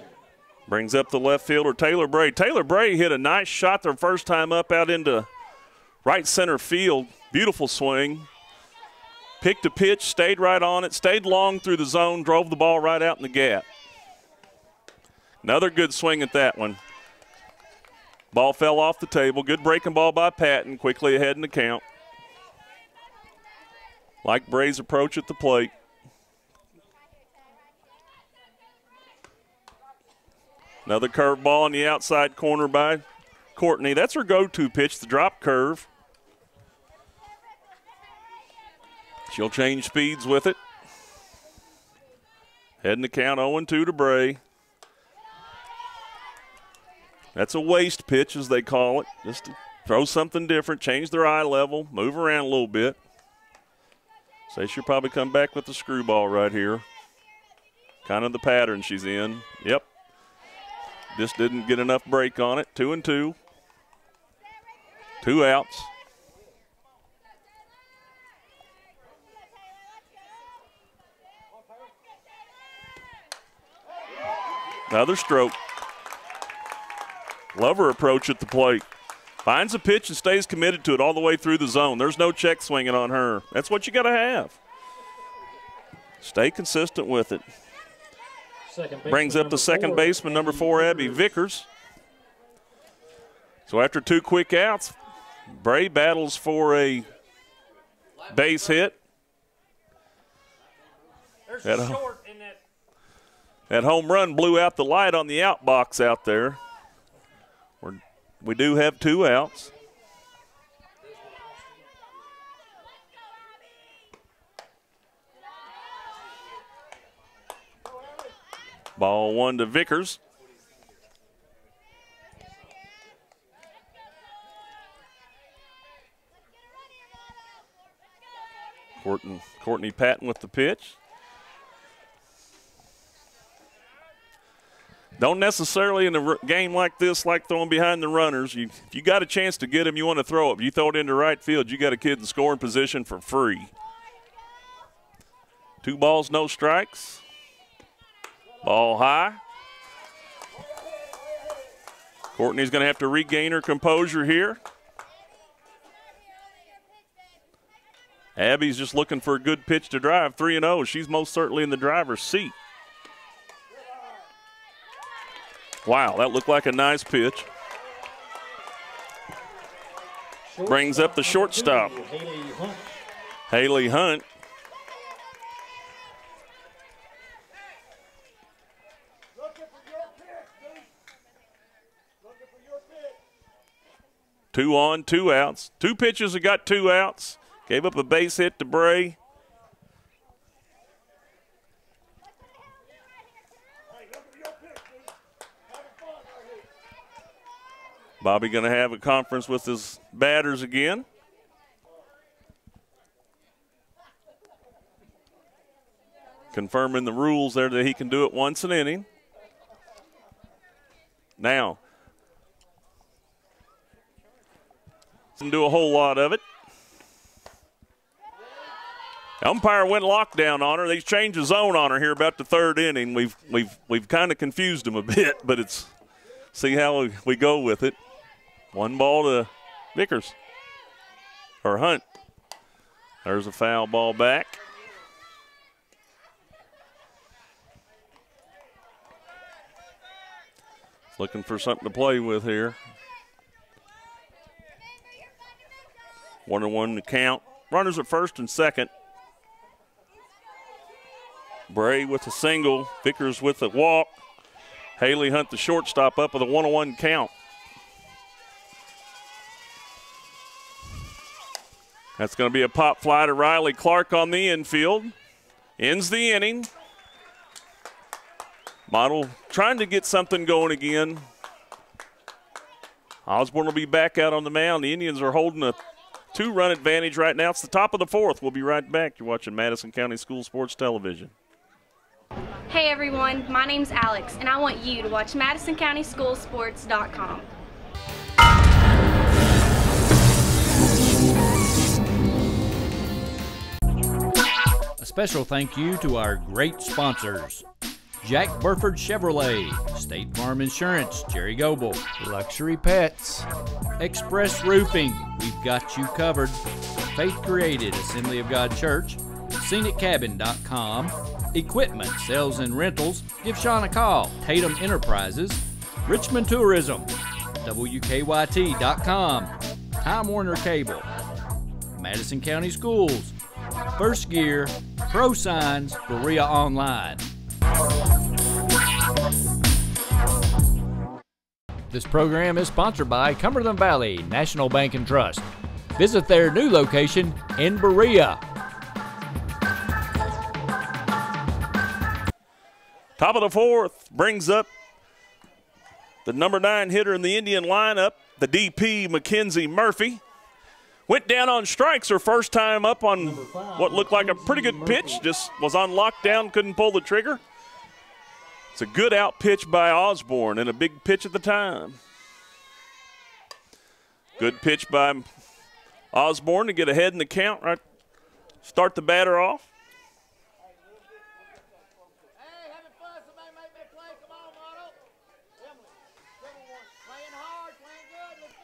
Brings up the left fielder, Taylor Bray. Taylor Bray hit a nice shot their first time up out into right center field. Beautiful swing. Picked a pitch, stayed right on it, stayed long through the zone, drove the ball right out in the gap. Another good swing at that one. Ball fell off the table. Good breaking ball by Patton, quickly ahead in the count. Like Bray's approach at the plate. Another curveball in the outside corner by Courtney. That's her go-to pitch, the drop curve. She'll change speeds with it. Heading the count 0-2 to Bray. That's a waste pitch, as they call it. Just to throw something different, change their eye level, move around a little bit. So she'll probably come back with the screwball right here. Kind of the pattern she's in. Yep. Just didn't get enough break on it. 2-2. 2 outs. Another stroke. Love her approach at the plate. Finds a pitch and stays committed to it all the way through the zone. There's no check swinging on her. That's what you got to have. Stay consistent with it. Brings up the second baseman, number 4, Abby Vickers. So after 2 quick outs, Bray battles for a base hit. That home run blew out the light on the out box out there. We do have 2 outs. Ball 1 to Vickers. Courtney Patton with the pitch. Don't necessarily in a game like this like throwing behind the runners. If you got a chance to get them, you want to throw it. If you throw it into right field, you got a kid in scoring position for free. 2 balls, no strikes. Ball high. Courtney's going to have to regain her composure here. Abby's just looking for a good pitch to drive. 3-0. She's most certainly in the driver's seat. Wow, that looked like a nice pitch. Brings up the shortstop, Haley Hunt. Two on, 2 outs. 2 pitches that got 2 outs. Gave up a base hit to Bray. Bobby going to have a conference with his batters again. Confirming the rules there that he can do it once an inning. Now, doesn't do a whole lot of it. Umpire went lockdown on her. They changed the zone on her here about the 3rd inning. We've kind of confused him a bit, but it's see how we go with it. 1 ball to Vickers, or Hunt. There's a foul ball back. Looking for something to play with here. 1-1 to count. Runners at first and second. Bray with a single, Vickers with a walk. Haley Hunt, the shortstop, up with a 1-1 count. That's going to be a pop fly to Riley Clark on the infield. Ends the inning. Model trying to get something going again. Osborne will be back out on the mound. The Indians are holding a 2-run advantage right now. It's the top of the 4th. We'll be right back. You're watching Madison County School Sports Television. Hey everyone, my name's Alex, and I want you to watch MadisonCountySchoolSports.com. A special thank you to our great sponsors: Jack Burford Chevrolet, State Farm Insurance, Jerry Goebel, Luxury Pets, Express Roofing, we've got you covered, Faith Created, Assembly of God Church, ScenicCabin.com, Equipment, Sales and Rentals, give Sean a call, Tatum Enterprises, Richmond Tourism, WKYT.com, Time Warner Cable, Madison County Schools, First Gear, Pro Signs, Berea Online. This program is sponsored by Cumberland Valley National Bank and Trust. Visit their new location in Berea. Top of the fourth brings up the number 9 hitter in the Indian lineup, the DP, Mackenzie Murphy. Went down on strikes her first time up on what looked like a pretty good pitch. Just was on lockdown, couldn't pull the trigger. It's a good out pitch by Osborne and a big pitch at the time. Good pitch by Osborne to get ahead in the count, right? Start the batter off. Hey, having fun, somebody make me play. Come on, Otto. Emily, playing hard, playing good. Let's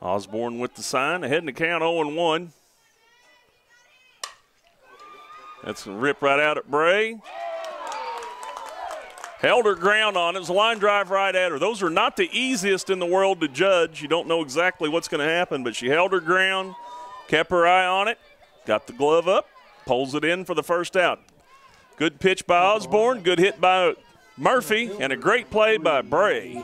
go. Osborne with the sign, ahead in the count, 0-1. That's a rip right out at Bray. Held her ground on it. It was a line drive right at her. Those are not the easiest in the world to judge. You don't know exactly what's going to happen, but she held her ground, kept her eye on it, got the glove up, pulls it in for the first out. Good pitch by Osborne, good hit by Murphy, and a great play by Bray.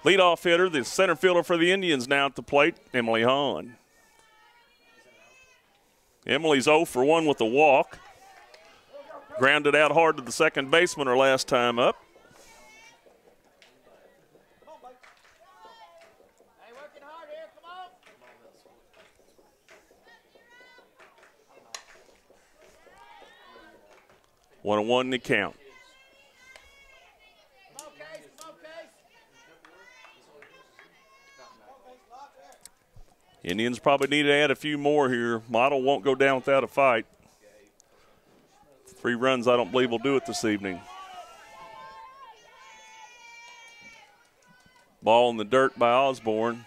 Leadoff hitter, the center fielder for the Indians now at the plate, Emily Hahn. Emily's 0 for 1 with a walk. Grounded out hard to the second baseman her last time up. Hey, working hard here. Come on. 1-1 the count. Come on, Case. Come on, Case. Indians probably need to add a few more here. Model won't go down without a fight. 3 runs, I don't believe, will do it this evening. Ball in the dirt by Osborne.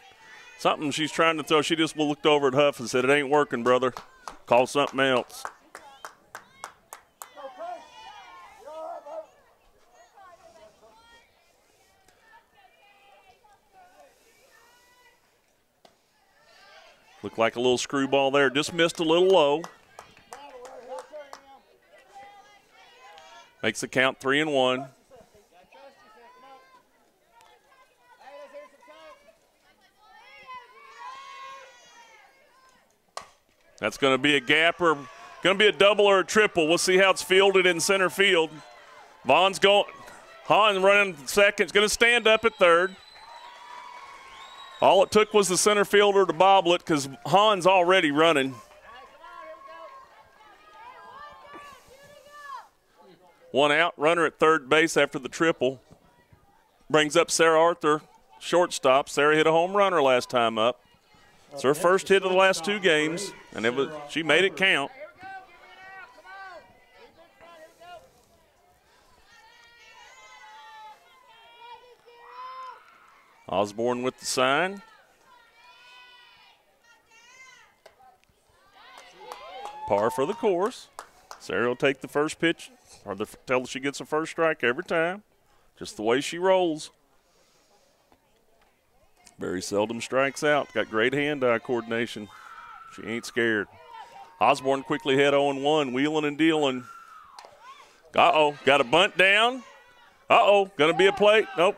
Something she's trying to throw. She just looked over at Huff and said, "It ain't working, brother. Call something else." Looked like a little screwball there. Just missed a little low. Makes the count 3-1. That's going to be a gap or going to be a double or a triple. We'll see how it's fielded in center field. Vaughn's going. Hahn running second. It's going to stand up at third. All it took was the center fielder to bobble it because Hahn's already running. One out, runner at third base after the triple. Brings up Sarah Arthur, shortstop. Sarah hit a home runner last time up. It's her first hit of the last 2 games, and she made it count. Osborne with the sign. Par for the course. Sarah will take the first pitch, or tell her she gets the first strike every time. Just the way she rolls. Very seldom strikes out. Got great hand-eye coordination. She ain't scared. Osborne quickly hit 0-1, wheeling and dealing. Uh-oh, got a bunt down. Uh-oh, going to be a play. Nope.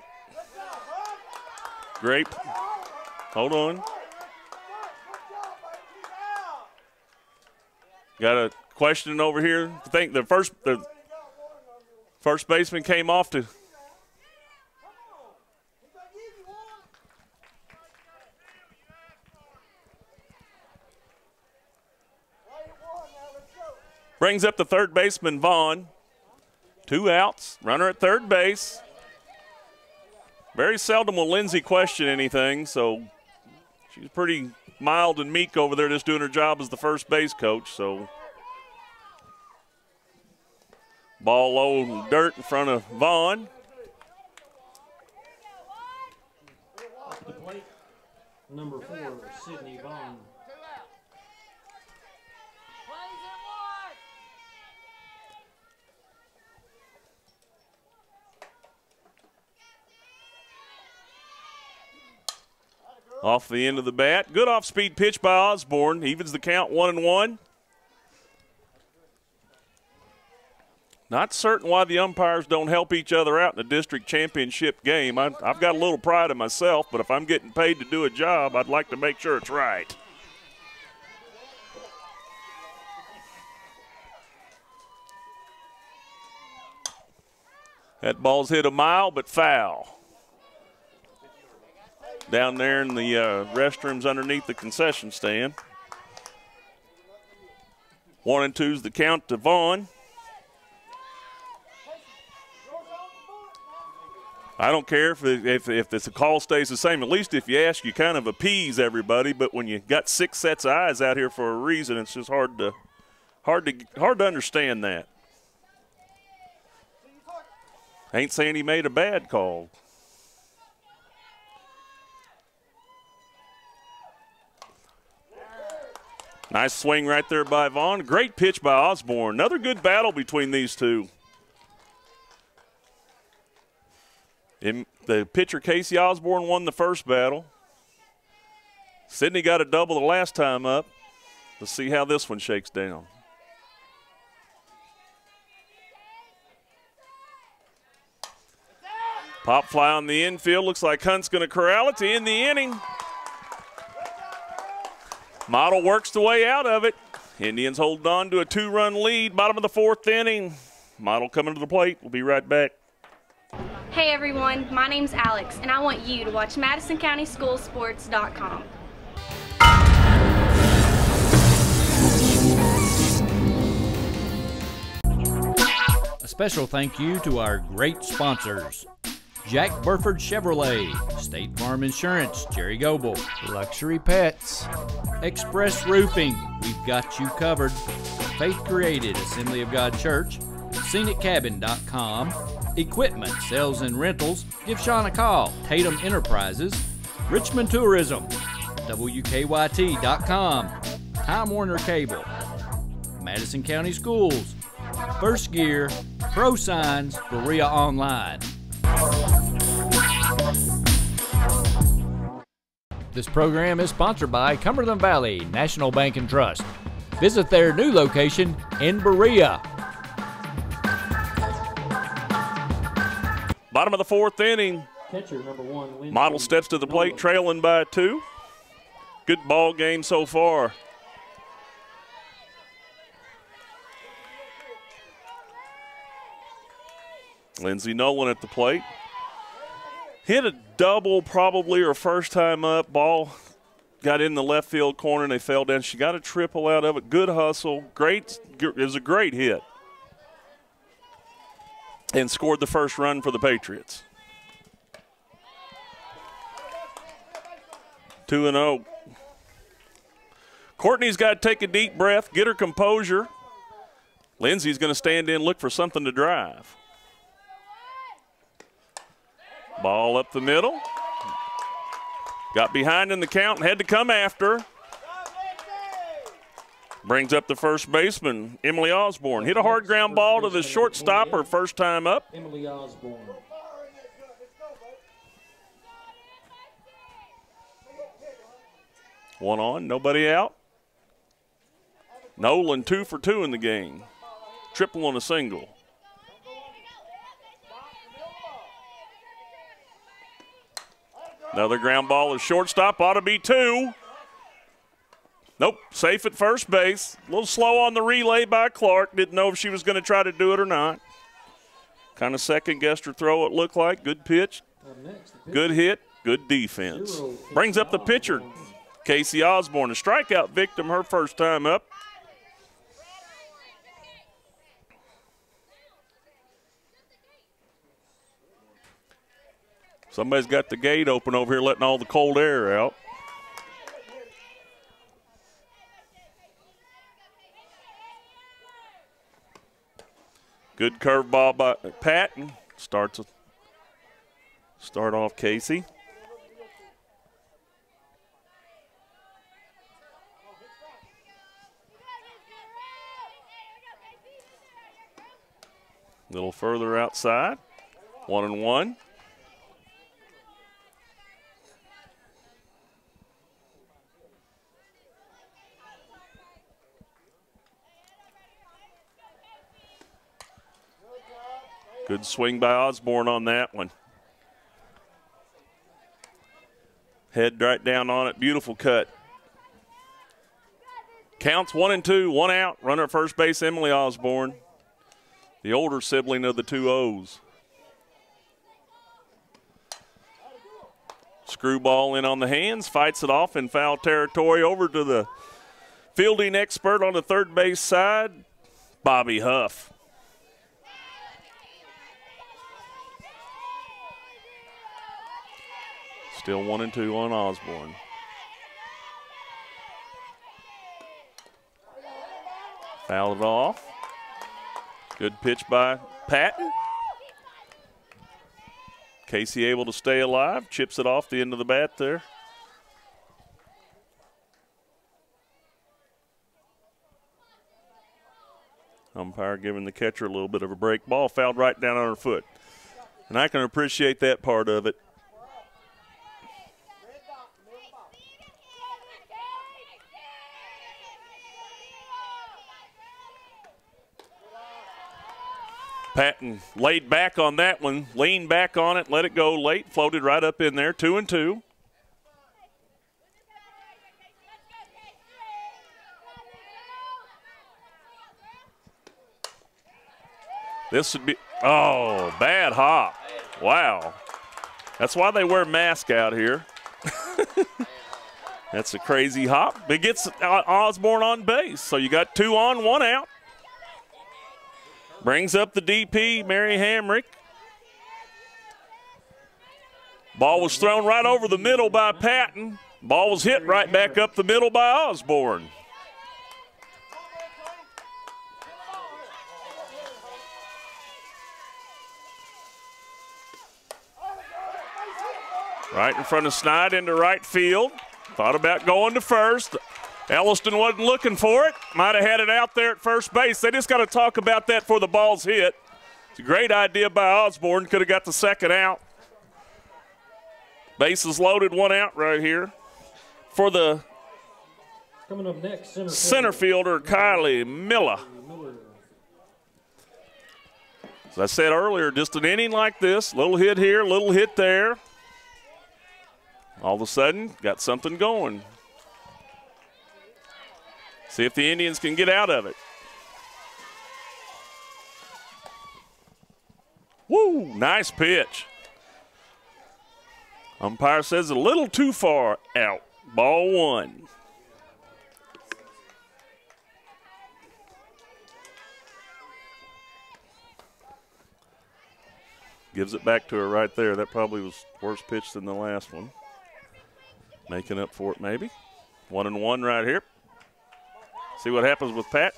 Great. Hold on. Got a question over here. I think the first baseman came off to. Brings up the third baseman, Vaughn. 2 outs, runner at third base. Very seldom will Lindsay question anything, so she's pretty mild and meek over there, just doing her job as the first base coach. So ball low in dirt in front of Vaughn. Off the plate, number 4, Sydney Vaughn. Off the end of the bat. Good off-speed pitch by Osborne. Evens the count 1-1. Not certain why the umpires don't help each other out in the district championship game. I've got a little pride in myself, but if I'm getting paid to do a job, I'd like to make sure it's right. That ball's hit a mile, but foul. Down there in the restrooms underneath the concession stand. 1 and 2's the count to Vaughn. I don't care if the call stays the same. At least if you ask, you kind of appease everybody. But when you got 6 sets of eyes out here for a reason, it's just hard to understand that. Ain't saying he made a bad call. Nice swing right there by Vaughn. Great pitch by Osborne. Another good battle between these two. The pitcher, Casey Osborne, won the first battle. Sydney got a double the last time up. Let's see how this one shakes down. Pop fly on the infield. Looks like Hunt's going to corral it to end the inning. Model works the way out of it. Indians hold on to a 2-run lead. Bottom of the 4th inning. Model coming to the plate. We'll be right back. Hey everyone, my name's Alex, and I want you to watch MadisonCountySchoolSports.com. A special thank you to our great sponsors: Jack Burford Chevrolet, State Farm Insurance, Jerry Goebel, Luxury Pets, Express Roofing, we've got you covered, Faith Created, Assembly of God Church, ScenicCabin.com, Equipment, Sales and Rentals, give Sean a call, Tatum Enterprises, Richmond Tourism, WKYT.com, Time Warner Cable, Madison County Schools, First Gear, Pro Signs, Berea Online. This program is sponsored by Cumberland Valley National Bank and Trust. Visit their new location in Berea. Bottom of the 4th inning. Catcher number 1. Model steps to the plate, trailing by 2. Good ball game so far. Lindsey Nolan at the plate. Hit a double probably her first time up. Ball got in the left field corner and they fell down. She got a triple out of it. Good hustle. Great. It was a great hit. And scored the first run for the Patriots. 2-0. Courtney's got to take a deep breath, get her composure. Lindsay's going to stand in, look for something to drive. Ball up the middle. Got behind in the count and had to come after. Brings up the first baseman, Emily Osborne. Hit a hard ground ball to the shortstop her first time up. Emily Osborne. One on, nobody out. Nolan 2 for 2 in the game. Triple on a single. Another ground ball is shortstop, ought to be 2. Nope, safe at first base. A little slow on the relay by Clark. Didn't know if she was going to try to do it or not. Kind of second-guessed her throw, it looked like. Good pitch, good hit, good defense. Brings up the pitcher, Casey Osborne, a strikeout victim her first time up. Somebody's got the gate open over here, letting all the cold air out. Good curveball by Patton. Start off Casey. A little further outside. 1-1. Good swing by Osborne on that one. Head right down on it. Beautiful cut. Counts 1-2, 1 out. Runner at first base, Emily Osborne, the older sibling of the two O's. Screwball in on the hands, fights it off in foul territory over to the fielding expert on the third base side, Bobby Huff. Still 1-2 on Osborne. Foul it off. Good pitch by Patton. Casey able to stay alive. Chips it off the end of the bat there. Umpire giving the catcher a little bit of a break. Ball fouled right down on her foot. And I can appreciate that part of it. Patton laid back on that one, leaned back on it, let it go late, floated right up in there, 2-2. This would be, oh, bad hop. Wow. That's why they wear masks out here. That's a crazy hop. It gets Osborne on base, so you got 2 on, 1 out. Brings up the DP, Mary Hamrick. Ball was thrown right over the middle by Patton. Ball was hit right back up the middle by Osborne. Right in front of Snide into right field. Thought about going to first. Elliston wasn't looking for it. Might have had it out there at first base. They just got to talk about that before the ball's hit. It's a great idea by Osborne. Could have got the second out. Bases loaded, 1 out right here. For the Coming up next, center fielder, Kylie Miller. As I said earlier, just an inning like this, little hit here, little hit there. All of a sudden, got something going. See if the Indians can get out of it. Woo, nice pitch. Umpire says a little too far out. Ball 1. Gives it back to her right there. That probably was worse pitch than the last one. Making up for it maybe. 1-1 right here. See what happens with Pat.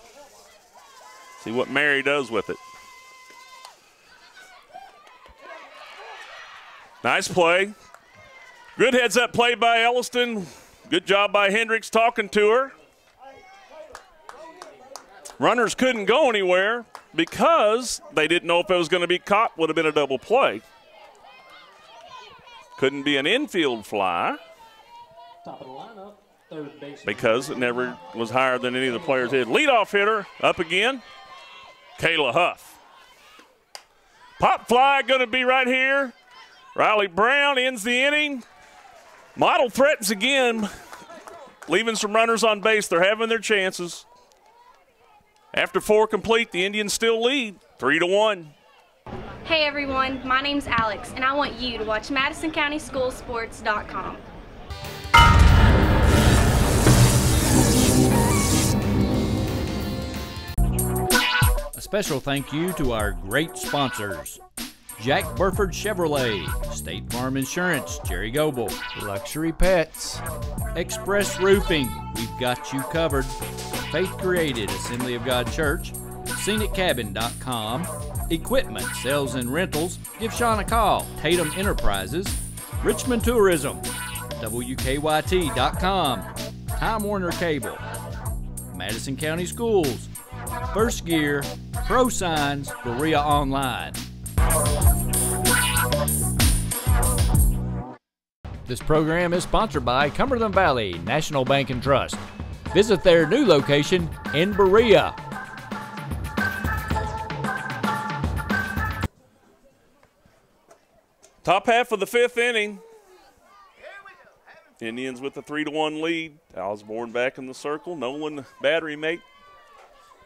See what Mary does with it. Nice play. Good heads-up play by Elliston. Good job by Hendricks talking to her. Runners couldn't go anywhere because they didn't know if it was going to be caught. Would have been a double play. Couldn't be an infield fly. Top of the lineup, third base. Because it never was higher than any of the players did. Leadoff hitter up again, Kayla Huff. Pop fly going to be right here. Riley Brown ends the inning. Model threatens again, leaving some runners on base. They're having their chances. After 4 complete, the Indians still lead 3-1. Hey everyone, my name's Alex, and I want you to watch MadisonCountySchoolSports.com. A special thank you to our great sponsors: Jack Burford Chevrolet, State Farm Insurance, Jerry Goebel, Luxury Pets, Express Roofing, we've got you covered, Faith Created, Assembly of God Church, ScenicCabin.com, Equipment, Sales and Rentals, give Sean a call, Tatum Enterprises, Richmond Tourism, WKYT.com, Time Warner Cable, Madison County Schools, First Gear, Pro Signs, Berea Online. This program is sponsored by Cumberland Valley National Bank and Trust. Visit their new location in Berea. Top half of the 5th inning. Indians with a 3-1 lead. Osborne back in the circle. Nolan, battery mate,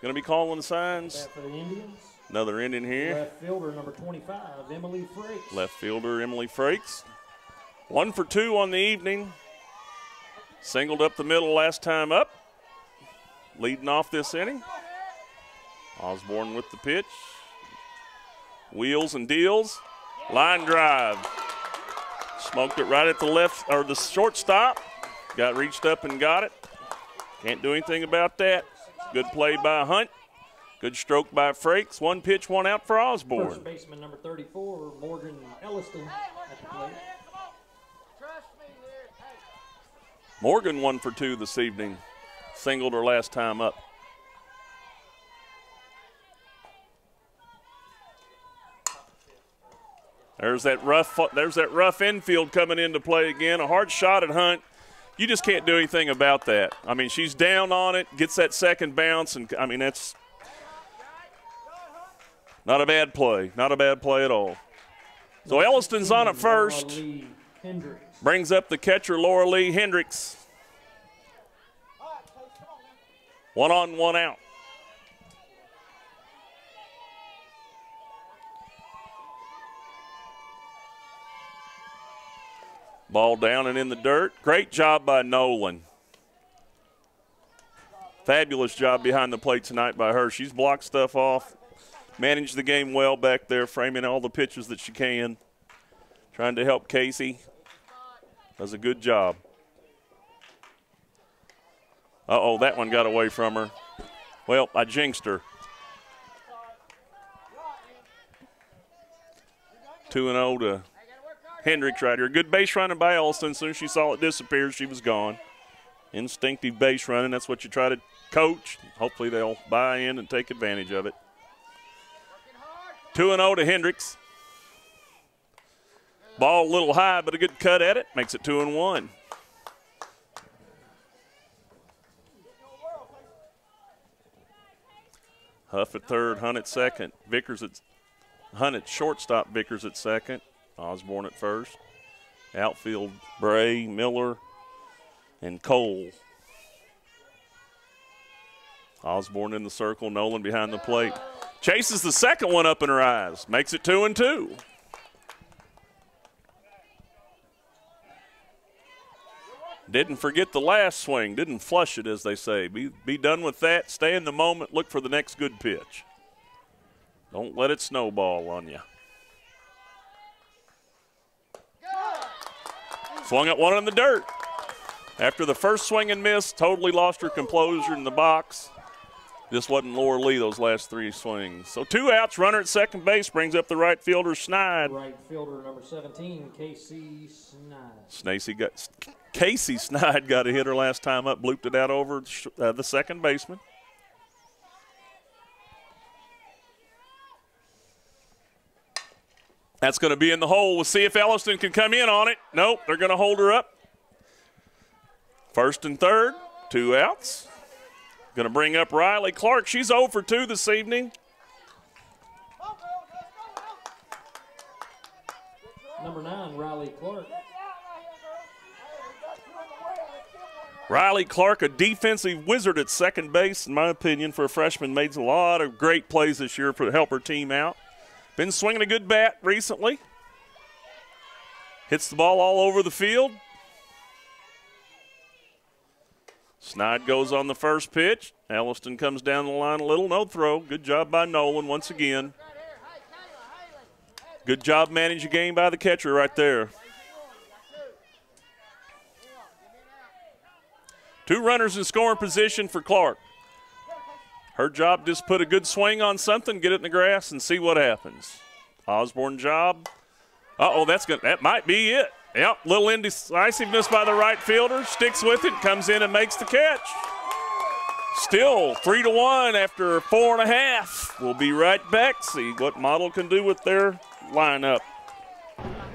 going to be calling the signs. Bat for the Indians. Another Indian here. Left fielder number 25, Emily Frakes. Left fielder Emily Frakes. 1 for 2 on the evening. Singled up the middle last time up. Leading off this inning. Osborne with the pitch. Wheels and deals. Line drive. Smoked it right at the left, or the shortstop. Got reached up and got it. Can't do anything about that. Good play by Hunt. Good stroke by Frakes. 1 pitch, 1 out for Osborne. First baseman number 34, Morgan Elliston at the plate. Morgan 1 for 2 this evening. Singled her last time up. There's that rough infield coming into play again. A hard shot at Hunt. You just can't do anything about that. I mean, she's down on it, gets that second bounce, and I mean, that's not a bad play. Not a bad play at all. So Elliston's on at first. Brings up the catcher, Laura Lee Hendricks. 1 on, 1 out. Ball down and in the dirt. Great job by Nolan. Fabulous job behind the plate tonight by her. She's blocked stuff off, managed the game well back there, framing all the pitches that she can. Trying to help Casey. Does a good job. Uh-oh, that one got away from her. Well, I jinxed her. 2-0 to Hendricks right here. Good base running by Elston. As soon as she saw it disappear, she was gone. Instinctive base running. That's what you try to coach. Hopefully they'll buy in and take advantage of it. 2-0 to Hendricks. Ball a little high, but a good cut at it. Makes it 2-1. Huff at third, Hunt at second. Hunt at shortstop, Vickers at second. Osborne at first. Outfield, Bray, Miller, and Cole. Osborne in the circle, Nolan behind the plate. Chases the second one up in her eyes. Makes it 2-2. Didn't forget the last swing. Didn't flush it, as they say. Be done with that. Stay in the moment. Look for the next good pitch. Don't let it snowball on you. Swung at one in the dirt. After the first swing and miss, totally lost her composure in the box. This wasn't Laura Lee those last 3 swings. So 2 outs, runner at second base, brings up the right fielder, Schneid. Right fielder number 17, Casey Schneid. Casey Schneid got a hitter last time up, blooped it out over the second baseman. That's going to be in the hole. We'll see if Elliston can come in on it. Nope, they're going to hold her up. First and third, 2 outs. Going to bring up Riley Clark. She's 0 for 2 this evening. Number 9, Riley Clark. Riley Clark, a defensive wizard at second base, in my opinion, for a freshman. Made a lot of great plays this year to help her team out. Been swinging a good bat recently. Hits the ball all over the field. Schneid goes on the first pitch. Elliston comes down the line a little. No throw. Good job by Nolan once again. Good job managing the game by the catcher right there. 2 runners in scoring position for Clark. Her job just put a good swing on something, get it in the grass, and see what happens. Osborne job. Uh-oh, that might be it. Yep, little indecisiveness by the right fielder. Sticks with it, comes in and makes the catch. Still 3-1 after 4.5. We'll be right back, see what Model can do with their lineup.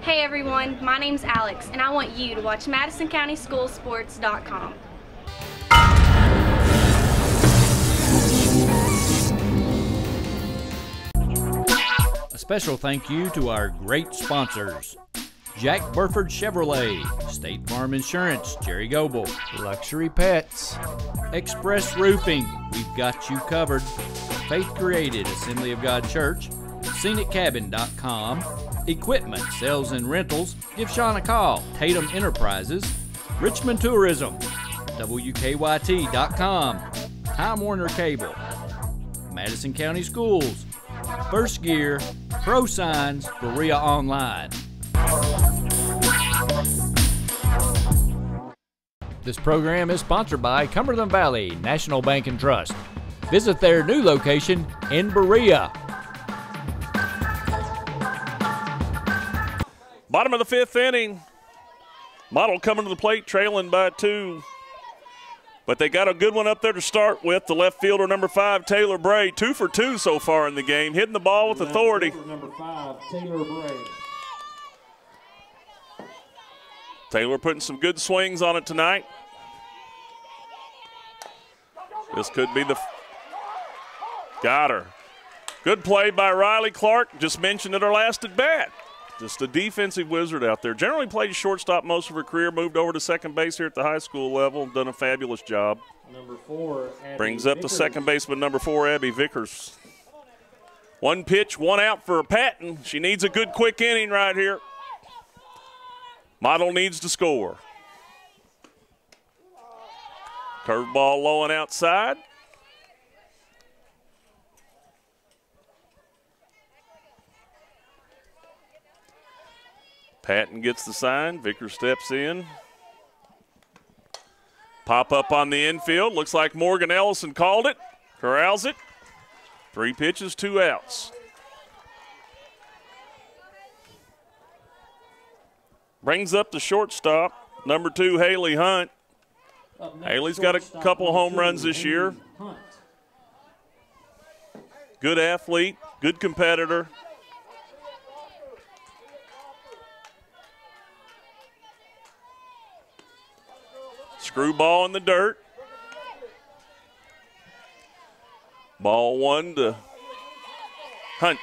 Hey everyone, my name's Alex, and I want you to watch MadisonCountySchoolSports.com. A special thank you to our great sponsors: Jack Burford Chevrolet, State Farm Insurance, Jerry Goble, Luxury Pets, Express Roofing, we've got you covered, Faith Created, Assembly of God Church, ScenicCabin.com, Equipment, Sales and Rentals, give Sean a call, Tatum Enterprises, Richmond Tourism, WKYT.com, Time Warner Cable, Madison County Schools, First Gear, Pro Signs, Berea Online. This program is sponsored by Cumberland Valley National Bank and Trust. Visit their new location in Berea. Bottom of the fifth inning. Model coming to the plate, trailing by 2. But they got a good one up there to start with. The left fielder, number 5, Taylor Bray. 2 for 2 so far in the game, hitting the ball with authority. Number 5, Taylor Bray. Taylor putting some good swings on it tonight. This could be the... Got her. Good play by Riley Clark. Just mentioned at her last at bat. Just a defensive wizard out there. Generally played shortstop most of her career. Moved over to second base here at the high school level. Done a fabulous job. Number 4, Abby Brings up Vickers. the second baseman, number 4, Abby Vickers. 1 pitch, 1 out for Patton. She needs a good quick inning right here. Model needs to score. Curveball low and outside. Patton gets the sign. Vickers steps in. Pop up on the infield. Looks like Morgan Ellison called it. Corrals it. 3 pitches, 2 outs. Brings up the shortstop, number 2, Haley Hunt. Haley's got a couple home runs this year. Good athlete, good competitor. Screwball in the dirt. Ball 1 to Hunt.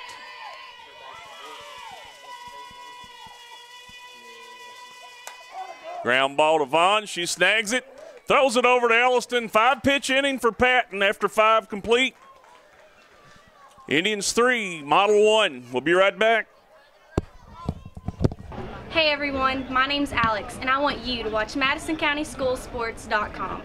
Ground ball to Vaughn. She snags it. Throws it over to Elliston. 5-pitch inning for Patton after 5 complete. Indians 3, Model 1. We'll be right back. Hey everyone, my name's Alex, and I want you to watch MadisonCountySchoolSports.com.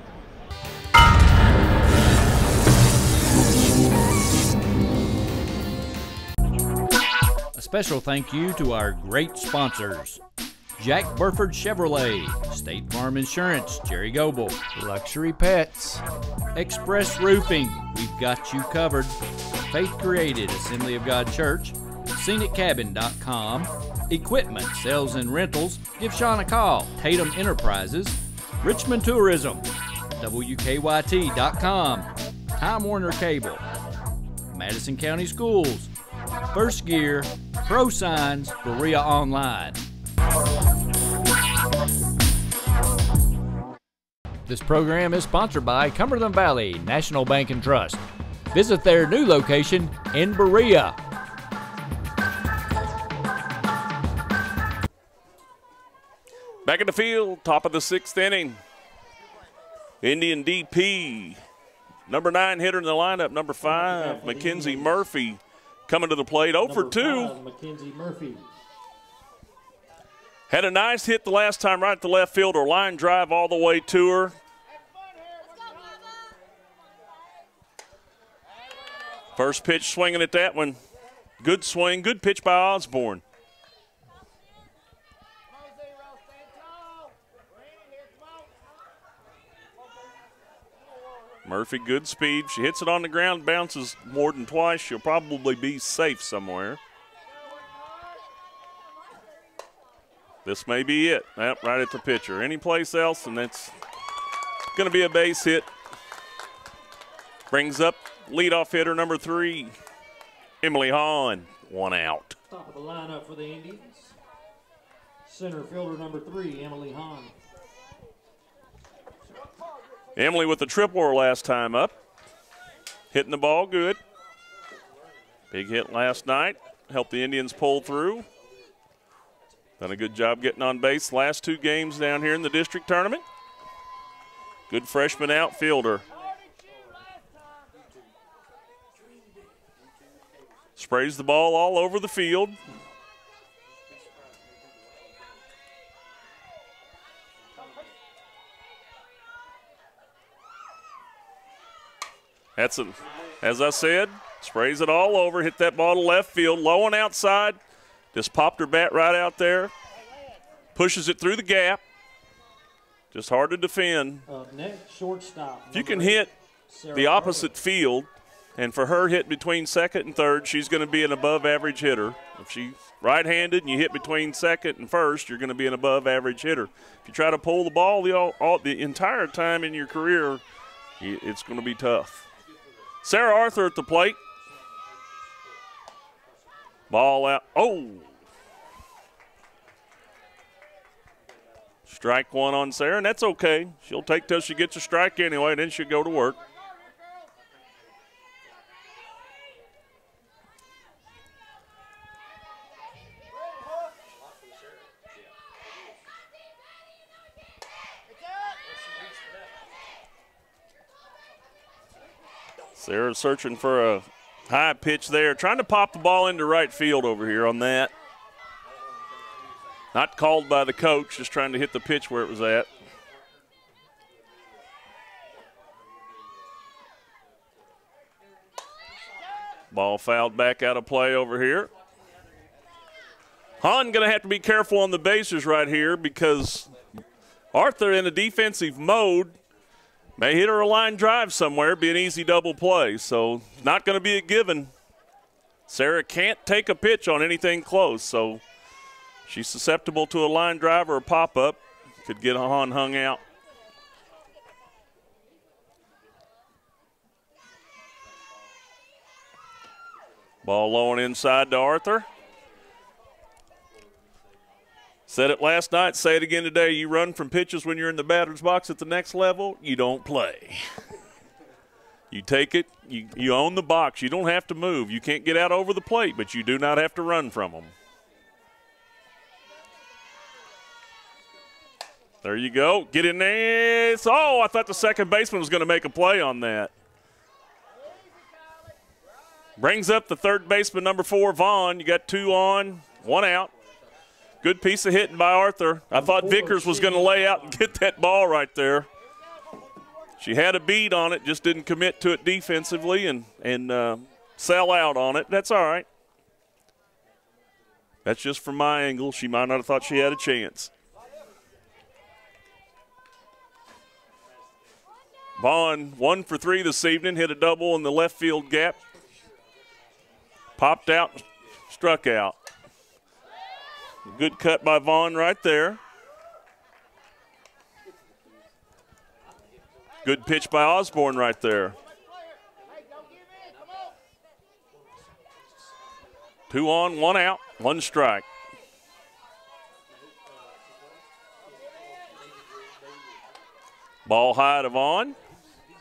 A special thank you to our great sponsors. Jack Burford Chevrolet, State Farm Insurance, Jerry Goble, Luxury Pets, Express Roofing, we've got you covered, Faith Created, Assembly of God Church, ScenicCabin.com, Equipment, Sales and Rentals, give Sean a call, Tatum Enterprises, Richmond Tourism, WKYT.com, Time Warner Cable, Madison County Schools, First Gear, Pro Signs, Berea Online. This program is sponsored by Cumberland Valley National Bank and Trust. Visit their new location in Berea. Back in the field, top of the 6th inning. Indian DP, number 9 hitter in the lineup, number 5, Mackenzie Murphy, coming to the plate, 0 for 2. Mackenzie Murphy. Had a nice hit the last time right at the left fielder. Line drive all the way to her. First pitch swinging at that one. Good swing, good pitch by Osborne. Murphy, good speed. She hits it on the ground, bounces more than twice. She'll probably be safe somewhere. This may be it. Yep, right at the pitcher. Any place else, and that's going to be a base hit. Brings up leadoff hitter number 3, Emily Hahn. 1 out. Top of the lineup for the Indians. Center fielder number 3, Emily Hahn. Emily with the triple last time up. Hitting the ball good. Big hit last night. Helped the Indians pull through. Done a good job getting on base last 2 games down here in the district tournament. Good freshman outfielder. Sprays the ball all over the field. As I said, sprays it all over, hit that ball to left field, low and outside. Just popped her bat right out there. Pushes it through the gap. Just hard to defend. Next, shortstop. If you can hit the opposite field, and for her hit between second and third, she's going to be an above-average hitter. If she's right-handed and you hit between second and first, you're going to be an above-average hitter. If you try to pull the ball the entire time in your career, it's going to be tough. Sarah Arthur at the plate. Ball out. Oh! Strike 1 on Sarah, and that's okay. She'll take till she gets a strike anyway, then she'll go to work. Sarah's searching for a high pitch there, trying to pop the ball into right field over here on that. Not called by the coach, just trying to hit the pitch where it was at. Ball fouled back out of play over here. Hahn going to have to be careful on the bases right here because Arthur in a defensive mode may hit her a line drive somewhere, be an easy double play. So not going to be a given. Sarah can't take a pitch on anything close, so she's susceptible to a line drive or a pop-up. Could get Hahn hung out. Ball low and inside to Arthur. Said it last night, say it again today. You run from pitches when you're in the batter's box at the next level, you don't play. You take it, you own the box. You don't have to move. You can't get out over the plate, but you do not have to run from them. There you go. Get in there. Oh, I thought the second baseman was going to make a play on that. Brings up the third baseman, number 4, Vaughn. You got 2 on, 1 out. Good piece of hitting by Arthur. I thought Vickers was going to lay out and get that ball right there. She had a beat on it, just didn't commit to it defensively and sell out on it. That's all right. That's just from my angle. She might not have thought she had a chance. Vaughn 1 for 3 this evening, hit a double in the left field gap. Popped out, struck out. Good cut by Vaughn right there. Good pitch by Osborne right there. 2 on, 1 out, 1 strike. Ball high to Vaughn.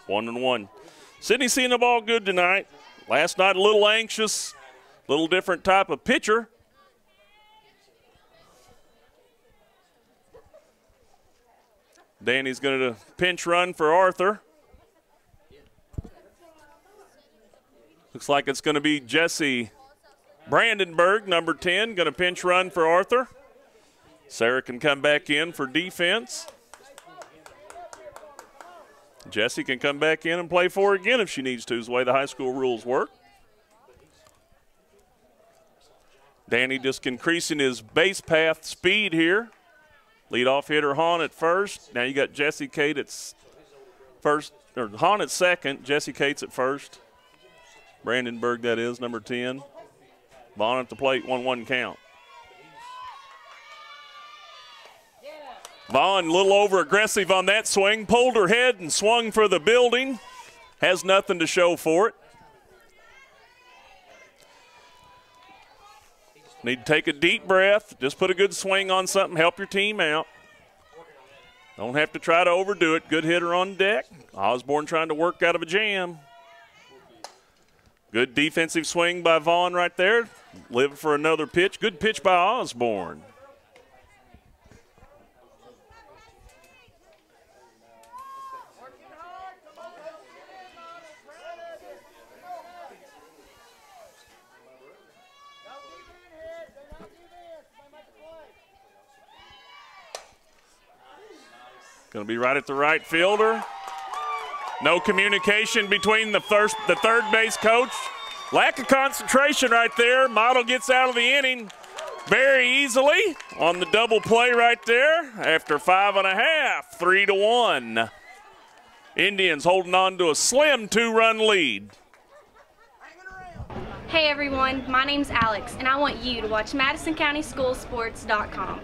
1-1. Sydney seeing the ball good tonight. Last night a little anxious, a little different type of pitcher. Danny's going to pinch run for Arthur. Looks like it's going to be Jesse Brandenburg, number 10, going to pinch run for Arthur. Sarah can come back in for defense. Jesse can come back in and play for her again if she needs to, is the way the high school rules work. Danny just increasing his base path speed here. Leadoff hitter Hahn at first. Now you got Jesse Kate at first, or Hahn at second. Jesse Cates at first. Brandenburg, that is, number 10. Vaughn at the plate, 1-1 count. Vaughn a little over aggressive on that swing. Pulled her head and swung for the building. Has nothing to show for it. Need to take a deep breath. Just put a good swing on something. Help your team out. Don't have to try to overdo it. Good hitter on deck. Osborne trying to work out of a jam. Good defensive swing by Vaughn right there. Live for another pitch. Good pitch by Osborne. Going to be right at the right fielder. No communication between the third base coach. Lack of concentration right there. Model gets out of the inning very easily on the double play right there after 5.5, 3-1. Indians holding on to a slim 2-run lead. Hey everyone, my name's Alex, and I want you to watch MadisonCountySchoolSports.com.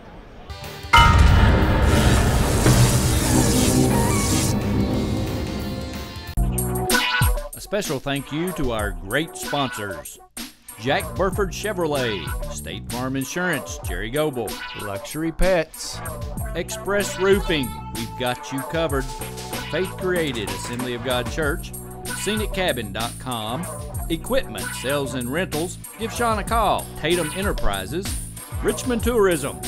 A special thank you to our great sponsors: Jack Burford Chevrolet, State Farm Insurance, Jerry Goebel, Luxury Pets, Express Roofing, we've got you covered, Faith Created, Assembly of God Church, ScenicCabin.com, Equipment, Sales and Rentals, give Sean a call, Tatum Enterprises, Richmond Tourism,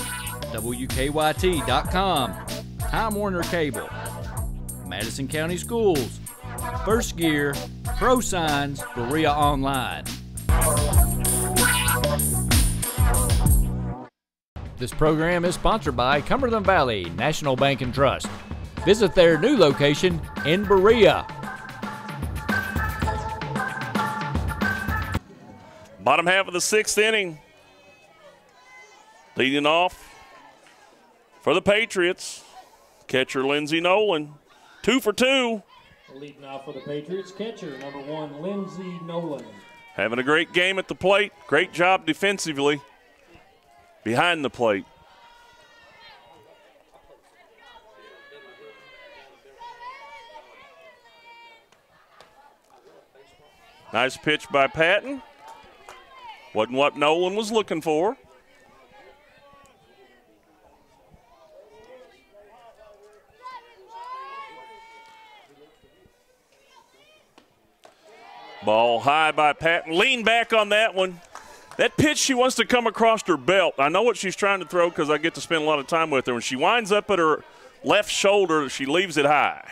WKYT.com, Time Warner Cable, Madison County Schools, First Gear, Pro Signs, Berea Online. This program is sponsored by Cumberland Valley National Bank and Trust. Visit their new location in Berea. Bottom half of the 6th inning. Leading off for the Patriots, catcher Lindsey Nolan, 2 for 2. Leading off for the Patriots, catcher number 1, Lindsey Nolan. Having a great game at the plate. Great job defensively behind the plate. Nice pitch by Patton. Wasn't what Nolan was looking for. Ball high by Patton. Lean back on that one. That pitch, she wants to come across her belt. I know what she's trying to throw because I get to spend a lot of time with her. When she winds up at her left shoulder, she leaves it high.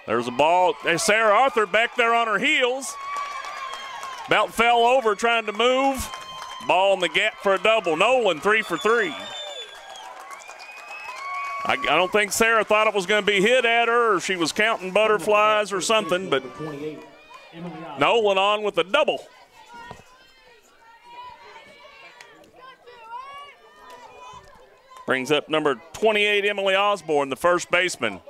There's a ball. There's Sarah Arthur back there on her heels. About fell over trying to move. Ball in the gap for a double. Nolan 3 for 3. I don't think Sarah thought it was going to be hit at her or she was counting butterflies or something, but Nolan on with a double. Brings up number 28, Emily Osborne, the first baseman.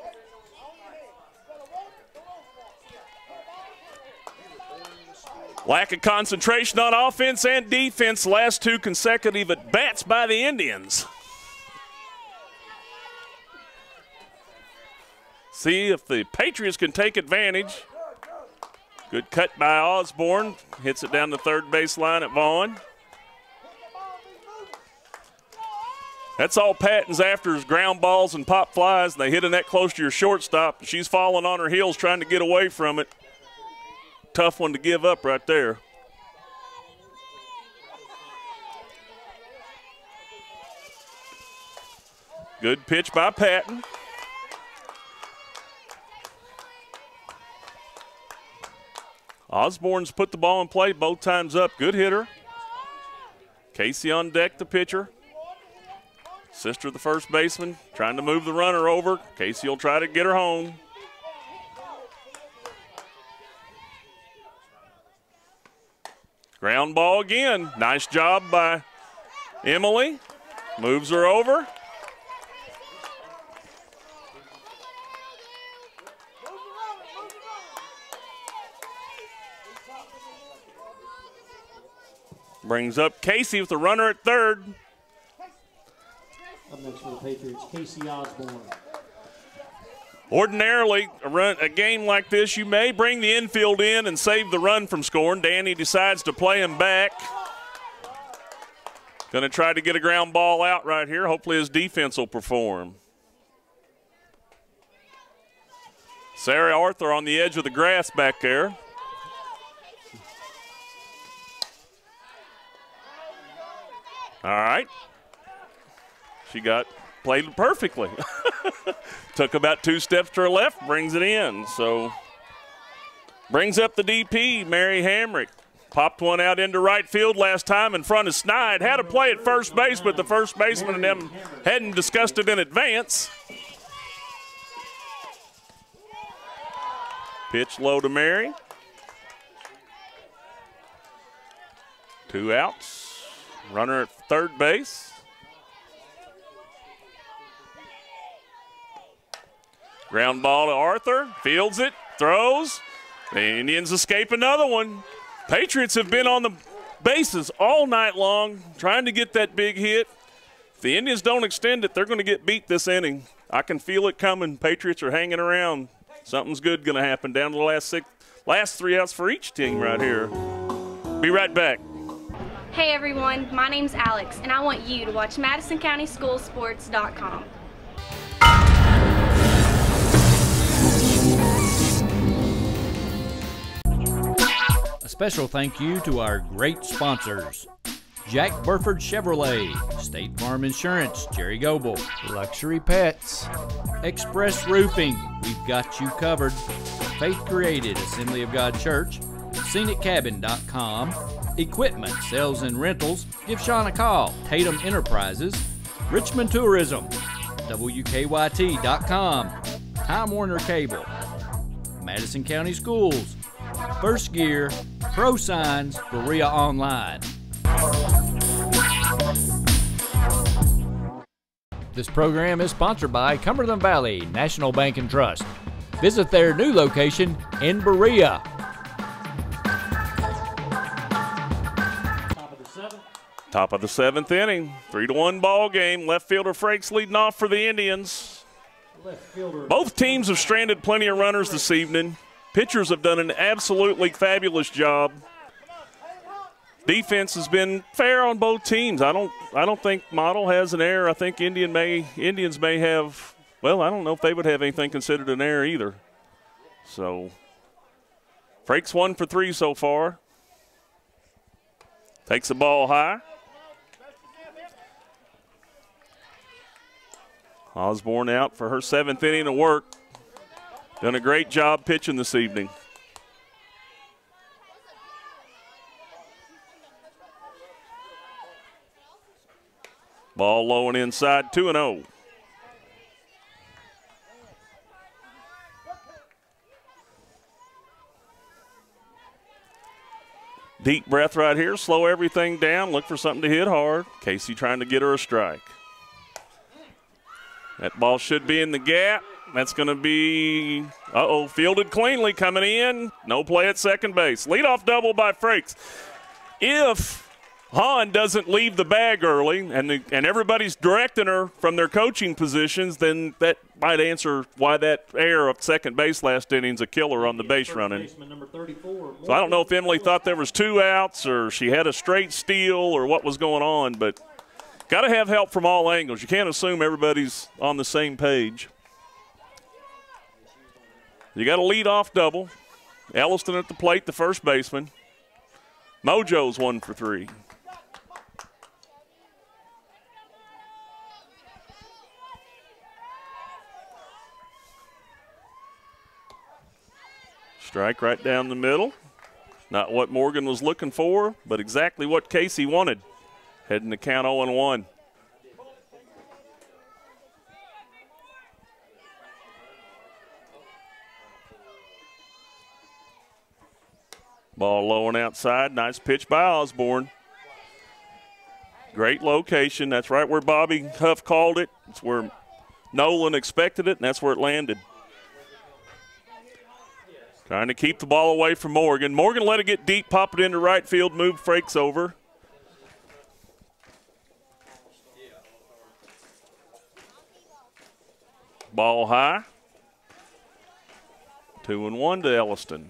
Lack of concentration on offense and defense, last 2 consecutive at-bats by the Indians. See if the Patriots can take advantage. Good cut by Osborne. Hits it down the third base line at Vaughn. That's all Patton's after is ground balls and pop flies. And they hit a net close to your shortstop. She's falling on her heels trying to get away from it. Tough one to give up right there. Good pitch by Patton. Osborne's put the ball in play both times up. Good hitter. Casey on deck, the pitcher. Sister of the first baseman trying to move the runner over. Casey will try to get her home. Ground ball again. Nice job by Emily. Moves her over. Brings up Casey with the runner at third. Up next for the Patriots, Casey Osborne. Ordinarily, a game like this, you may bring the infield in and save the run from scoring. Danny decides to play him back. Going to try to get a ground ball out right here. Hopefully his defense will perform. Sarah Arthur on the edge of the grass back there. All right. She played perfectly. Took about 2 steps to her left, brings it in. So brings up the DP, Mary Hamrick. Popped one out into right field last time in front of Snide. Had a play at first base, but the first baseman and them hadn't discussed it in advance. Pitch low to Mary. 2 outs. Runner at third base. Ground ball to Arthur. Fields it. Throws. The Indians escape another one. Patriots have been on the bases all night long trying to get that big hit. If the Indians don't extend it, they're going to get beat this inning. I can feel it coming. Patriots are hanging around. Something's good going to happen down to the last 3 outs for each team right here. Be right back. Hey everyone, my name's Alex, and I want you to watch MadisonCountySchoolSports.com. A special thank you to our great sponsors: Jack Burford Chevrolet, State Farm Insurance, Jerry Goebel, Luxury Pets, Express Roofing, we've got you covered, Faith Created, Assembly of God Church, ScenicCabin.com, Equipment, Sales and Rentals, give Sean a call, Tatum Enterprises, Richmond Tourism, WKYT.com, Time Warner Cable, Madison County Schools, First Gear, Pro Signs, Berea Online. This program is sponsored by Cumberland Valley National Bank and Trust. Visit their new location in Berea. Top of the 7th inning. 3-1 ball game. Left fielder Frakes leading off for the Indians. Both teams have stranded plenty of runners this evening. Pitchers have done an absolutely fabulous job. Defense has been fair on both teams. I don't think Model has an error. I think Indians may have, well, I don't know if they would have anything considered an error either. So Frakes 1 for 3 so far. Takes the ball high. Osborne out for her 7th inning of work. Done a great job pitching this evening. Ball low and inside, 2-0. Deep breath right here, slow everything down, look for something to hit hard. Casey trying to get her a strike. That ball should be in the gap. That's going to be, fielded cleanly coming in. No play at second base. Leadoff double by Frakes. If Hahn doesn't leave the bag early and everybody's directing her from their coaching positions, then that might answer why that error of second base last inning's a killer on the base running. So I don't know if Emily thought there was 2 outs or she had a straight steal or what was going on, but got to have help from all angles. You can't assume everybody's on the same page. You got a lead-off double. Elliston at the plate, the first baseman. Mojo's 1 for 3. Strike right down the middle. Not what Morgan was looking for, but exactly what Casey wanted. Heading to count 0-1. Ball low and outside. Nice pitch by Osborne. Great location. That's right where Bobby Huff called it. It's where Nolan expected it, and that's where it landed. Trying to keep the ball away from Morgan. Morgan let it get deep, pop it into right field, move Frakes over. Ball high. 2-1 to Elliston.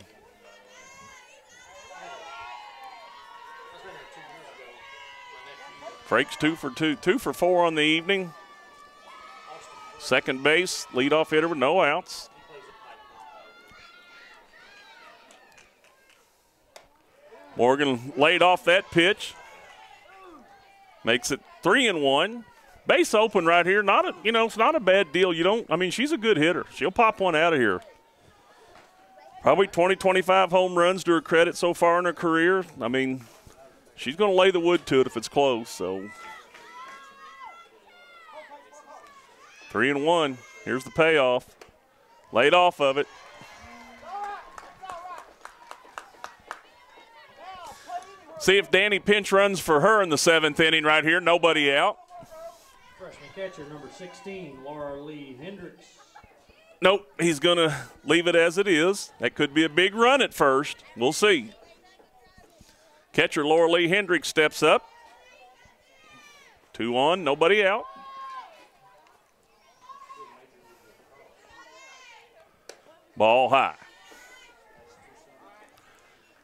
Frakes 2 for 4 on the evening. Second base, leadoff hitter with no outs. Morgan laid off that pitch. Makes it 3-1. Base open right here. It's not a bad deal. She's a good hitter. She'll pop one out of here. Probably 20, 25 home runs to her credit so far in her career. I mean, she's going to lay the wood to it if it's close. So 3-1. Here's the payoff. Laid off of it. See if Danny pinch runs for her in the 7th inning right here. Nobody out. Freshman catcher number 16, Laura Lee Hendricks. Nope, he's going to leave it as it is. That could be a big run at first. We'll see. Catcher Laura Lee Hendricks steps up. 2-1, nobody out. Ball high.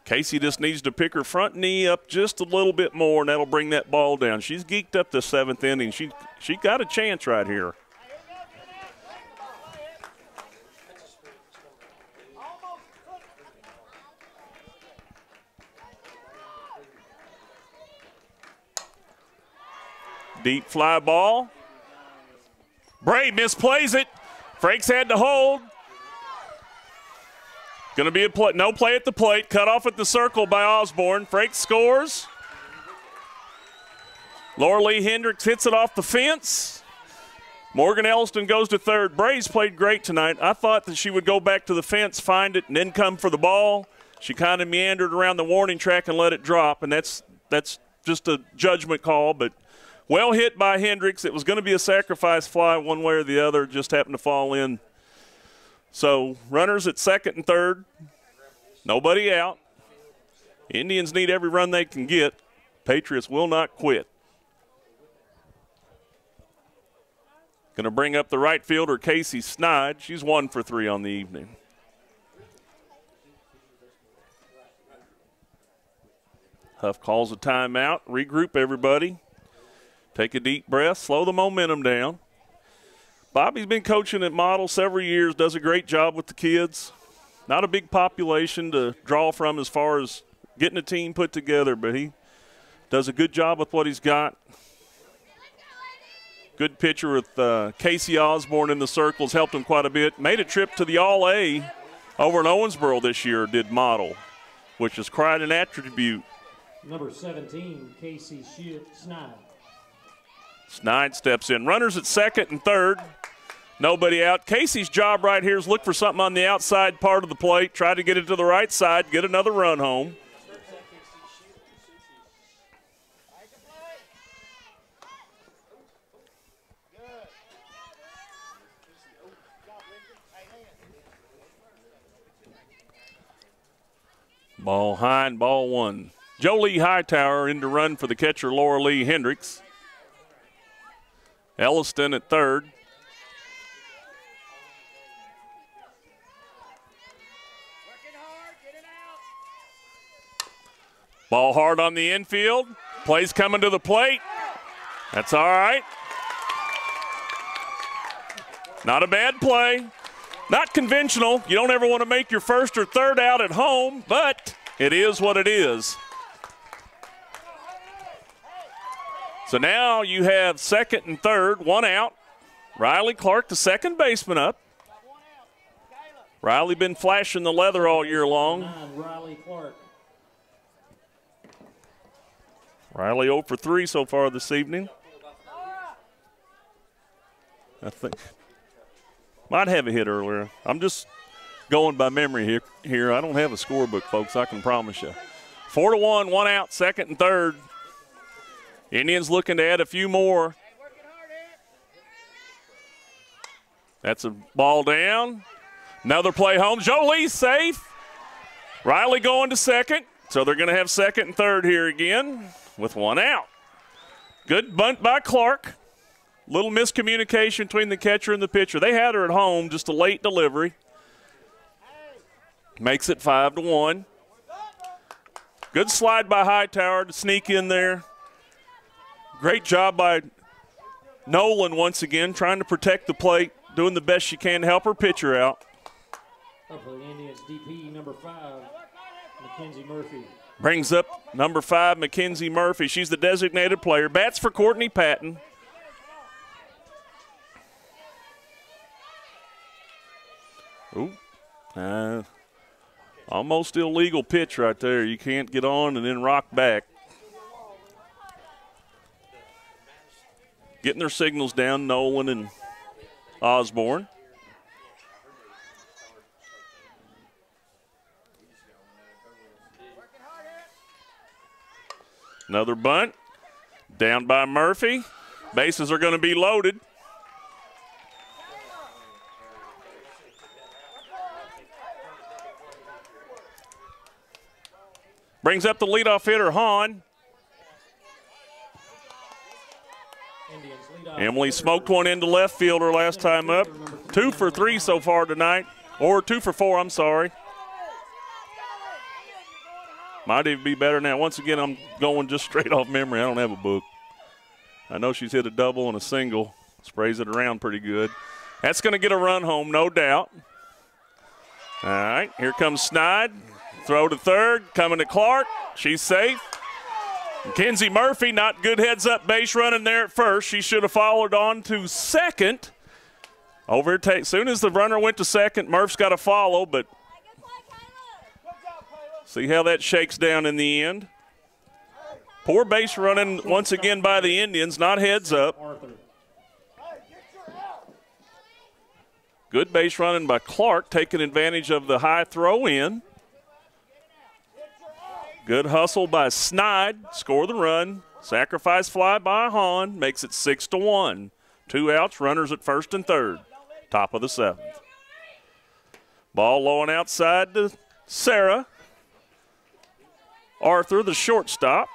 Casey just needs to pick her front knee up just a little bit more, and that'll bring that ball down. She's geeked up the 7th inning. She got a chance right here. Deep fly ball. Bray misplays it. Frakes had to hold. Going to be a no play at the plate. Cut off at the circle by Osborne. Frakes scores. Laura Lee Hendricks hits it off the fence. Morgan Elliston goes to third. Bray's played great tonight. I thought that she would go back to the fence, find it, and then come for the ball. She kind of meandered around the warning track and let it drop, and that's just a judgment call, but well hit by Hendricks. It was going to be a sacrifice fly one way or the other, just happened to fall in. So runners at 2nd and 3rd. Nobody out. Indians need every run they can get. Patriots will not quit. Going to bring up the right fielder, Casey Snide. She's 1 for 3 on the evening. Huff calls a timeout. Regroup everybody. Take a deep breath. Slow the momentum down. Bobby's been coaching at Model several years, does a great job with the kids. Not a big population to draw from as far as getting a team put together, but he does a good job with what he's got. Good pitcher with Casey Osborne in the circles, helped him quite a bit. Made a trip to the All-A over in Owensboro this year, did Model, which is quite an attribute. Number 17, Casey Snide. Snide steps in. Runners at 2nd and 3rd. Nobody out. Casey's job right here is look for something on the outside part of the plate, try to get it to the right side, get another run home. Ball high and ball 1. Jolie Hightower in to run for the catcher Laura Lee Hendricks. Elliston at 3rd. Ball hard on the infield. Play's coming to the plate. That's all right. Not a bad play. Not conventional. You don't ever want to make your 1st or 3rd out at home, but it is what it is. So now you have 2nd and 3rd, 1 out. Riley Clark, the 2nd baseman, up. Riley been flashing the leather all year long. Riley Clark. Riley 0 for 3 so far this evening. I think might have a hit earlier. I'm just going by memory here. I don't have a scorebook, folks, I can promise you. 4-1, 1 out, 2nd and 3rd. Indians looking to add a few more. That's a ball down. Another play home. Jolie's safe. Riley going to 2nd. So they're going to have 2nd and 3rd here again with 1 out. Good bunt by Clark. Little miscommunication between the catcher and the pitcher. They had her at home, just a late delivery. Makes it 5-1. Good slide by Hightower to sneak in there. Great job by Nolan once again, trying to protect the plate, doing the best she can to help her pitcher out. Up for the Indians, DP number 5, Mackenzie Murphy. Brings up number 5, Mackenzie Murphy. She's the designated player. Bats for Courtney Patton. Ooh. Almost illegal pitch right there. You can't get on and then rock back. Getting their signals down, Nolan and Osborne. Another bunt. Down by Murphy. Bases are going to be loaded. Brings up the leadoff hitter, Hahn. Emily smoked one into left fielder last time up. 2 for 3 so far tonight. Or 2 for 4, I'm sorry. Might even be better than that. Once again, I'm going just straight off memory. I don't have a book. I know she's hit a double and a single. Sprays it around pretty good. That's going to get a run home, no doubt. All right, here comes Snide. Throw to third, coming to Clark. She's safe. Mackenzie Murphy, not good heads-up base running there at first. She should have followed on to second. Soon as the runner went to second, Murph's got to follow, but see how that shakes down in the end. Poor base running once again by the Indians, not heads up. Good base running by Clark, taking advantage of the high throw in. Good hustle by Snide, score the run. Sacrifice fly by Hahn, makes it 6-1. 2 outs, runners at first and third. Top of the 7th. Ball low and outside to Sarah. Arthur, the shortstop.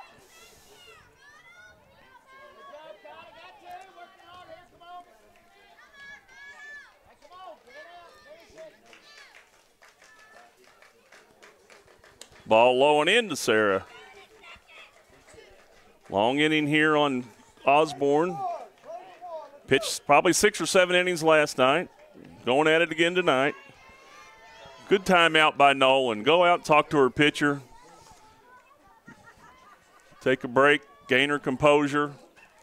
Ball low and into Sarah. Long inning here on Osborne. Pitched probably 6 or 7 innings last night. Going at it again tonight. Good timeout by Nolan. Go out and talk to her pitcher. Take a break, gain her composure.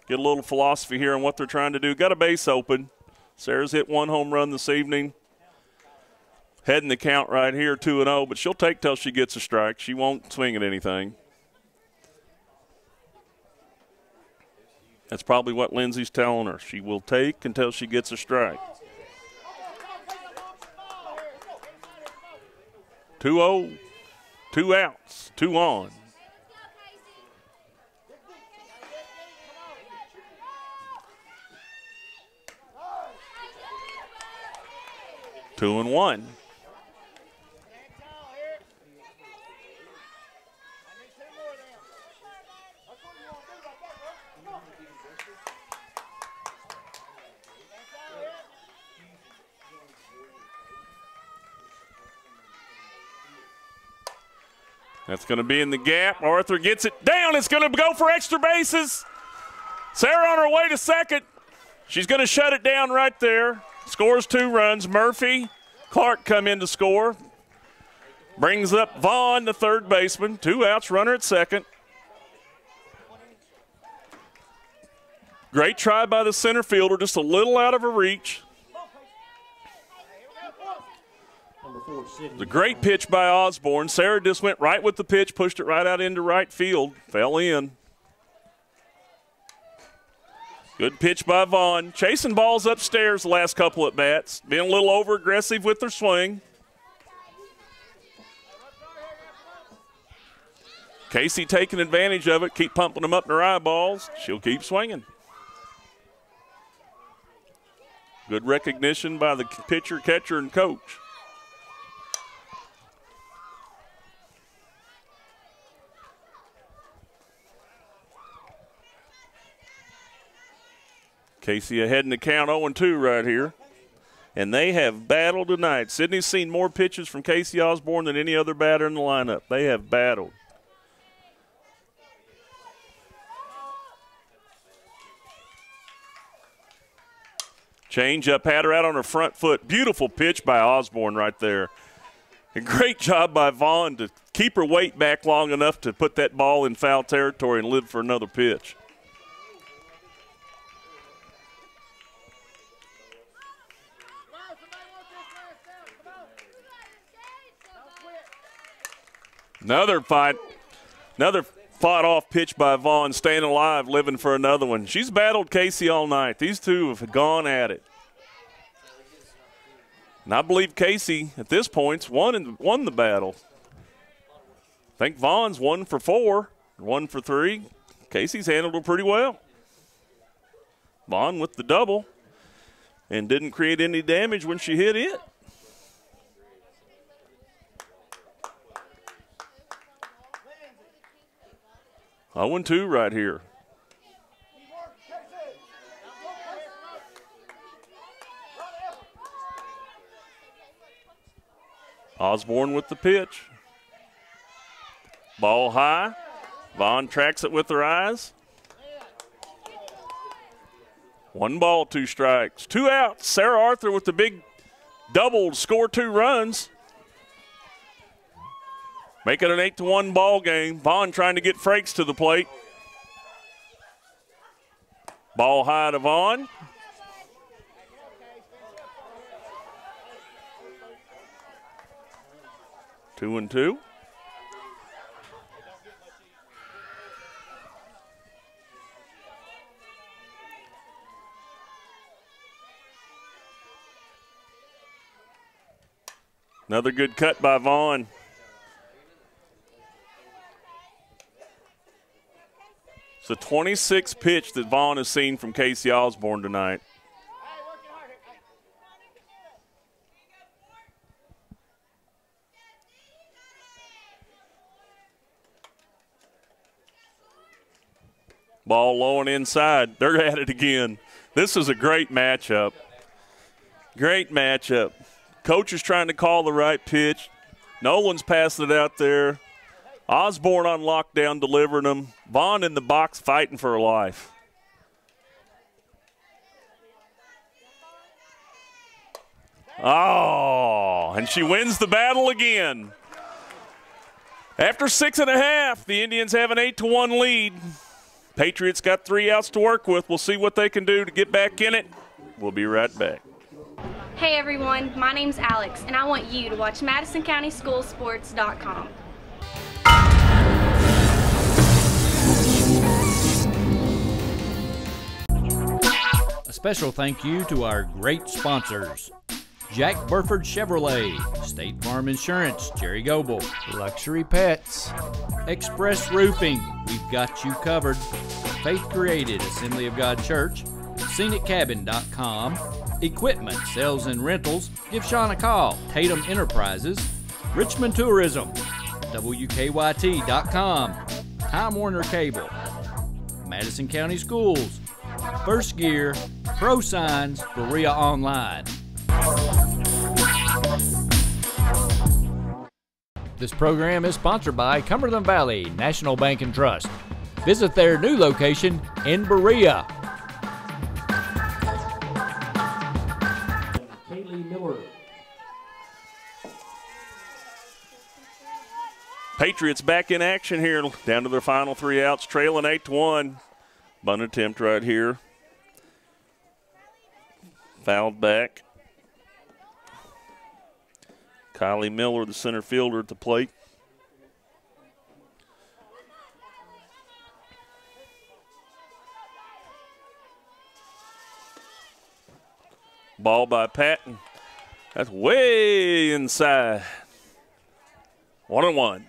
Get a little philosophy here on what they're trying to do. Got a base open. Sarah's hit 1 home run this evening. Heading the count right here, 2-0, but she'll take till she gets a strike. She won't swing at anything. That's probably what Lindsay's telling her. She will take until she gets a strike. 2-0, 2 outs, 2 on. Two and one. That's going to be in the gap. Arthur gets it down. It's going to go for extra bases. Sarah on her way to second. She's going to shut it down right there. Scores 2 runs. Murphy, Clark come in to score. Brings up Vaughn, the third baseman. 2 outs, runner at second. Great try by the center fielder, just a little out of her reach. The great pitch by Osborne. Sarah just went right with the pitch, pushed it right out into right field, fell in. Good pitch by Vaughn. Chasing balls upstairs the last couple at bats. Being a little over-aggressive with their swing. Casey taking advantage of it. Keep pumping them up in her eyeballs. She'll keep swinging. Good recognition by the pitcher, catcher, and coach. Casey ahead in the count 0-2 right here. And they have battled tonight. Sydney's seen more pitches from Casey Osborne than any other batter in the lineup. They have battled. Change up, had her out on her front foot. Beautiful pitch by Osborne right there. A great job by Vaughn to keep her weight back long enough to put that ball in foul territory and live for another pitch. Another fight. Another fought off pitch by Vaughn, staying alive, living for another one. She's battled Casey all night. These two have gone at it. And I believe Casey, at this point, won the battle. I think Vaughn's 1 for 4, 1 for 3. Casey's handled her pretty well. Vaughn with the double and didn't create any damage when she hit it. Oh, 2 right here. Osborne with the pitch. Ball high. Vaughn tracks it with her eyes. 1 ball, 2 strikes. 2 outs. Sarah Arthur with the big double to score 2 runs. Make it an 8-1 ball game. Vaughn trying to get Frakes to the plate. Ball high to Vaughn. Two and 2. Another good cut by Vaughn. It's the 26th pitch that Vaughn has seen from Casey Osborne tonight. Ball low and inside. They're at it again. This is a great matchup. Great matchup. Coach is trying to call the right pitch. Nolan's passing it out there. Osborne on lockdown delivering them. Vaughn in the box fighting for her life. Oh, and she wins the battle again. After 6.5, the Indians have an 8-1 lead. Patriots got 3 outs to work with. We'll see what they can do to get back in it. We'll be right back. Hey everyone, my name's Alex, and I want you to watch MadisonCountySchoolSports.com. A special thank you to our great sponsors: Jack Burford Chevrolet, State Farm Insurance, Jerry Goebel, Luxury Pets, Express Roofing, we've got you covered, Faith Created, Assembly of God Church, ScenicCabin.com, Equipment, Sales and Rentals, give Sean a call, Tatum Enterprises, Richmond Tourism, WKYT.com, Time Warner Cable, Madison County Schools, First Gear, Pro Signs, Berea Online. This program is sponsored by Cumberland Valley National Bank and Trust. Visit their new location in Berea. Patriots back in action here, down to their final 3 outs, trailing 8-1. Bunt attempt right here. Fouled back. Kylie Miller, the center fielder, at the plate. Ball by Patton. That's way inside. 1-1.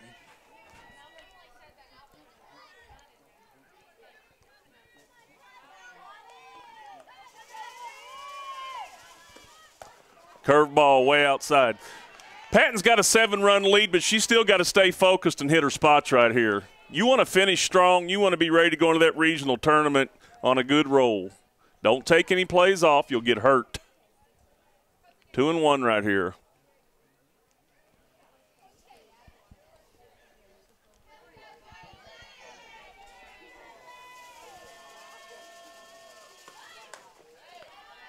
Curveball way outside. Patton's got a 7-run lead, but she's still got to stay focused and hit her spots right here. You want to finish strong. You want to be ready to go into that regional tournament on a good roll. Don't take any plays off. You'll get hurt. 2-1 right here.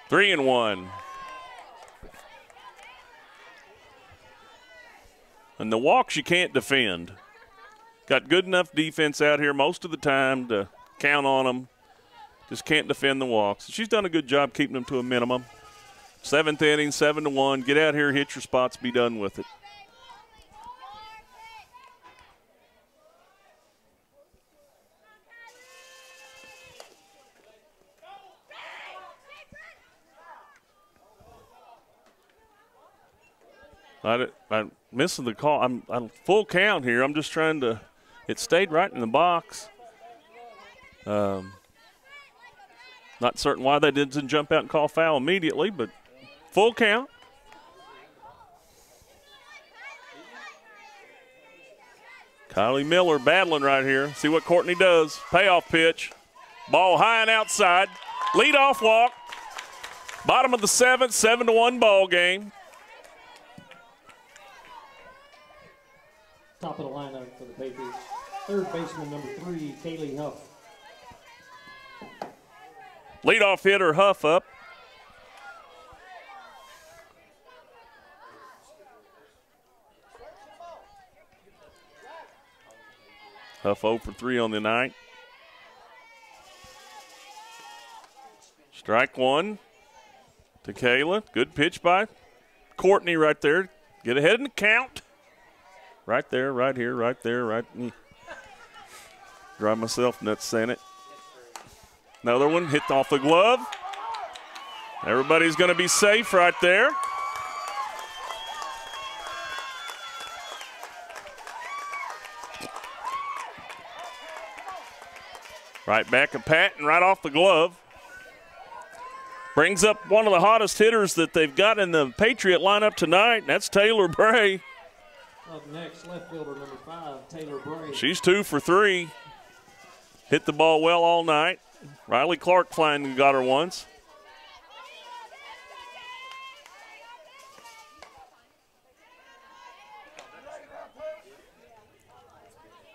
Three and one. And the walks you can't defend. Got good enough defense out here most of the time to count on them. Just can't defend the walks. She's done a good job keeping them to a minimum. 7th inning, 7-1. Get out here, hit your spots, be done with it. I'm missing the call. I'm full count here. I'm just trying to – it stayed right in the box. Not certain why they didn't jump out and call foul immediately, but full count. Kylie Miller battling right here. See what Courtney does. Payoff pitch. Ball high and outside. Leadoff walk. Bottom of the seventh, 7-1 ball game. Top of the lineup for the Patriots. Third baseman, number 3, Kaylee Huff. Leadoff hitter Huff up. Huff 0 for 3 on the night. Strike one to Kayla. Good pitch by Courtney right there. Get ahead in the count. Right there, right here, right there, right. Drive myself nuts saying it. Another one hit off the glove. Everybody's going to be safe right there. Right back of Patton, right off the glove. Brings up one of the hottest hitters that they've got in the Patriot lineup tonight, and that's Taylor Bray. Up next, left fielder number 5, Taylor Bray. She's 2 for 3. Hit the ball well all night. Riley Clark finally got her once.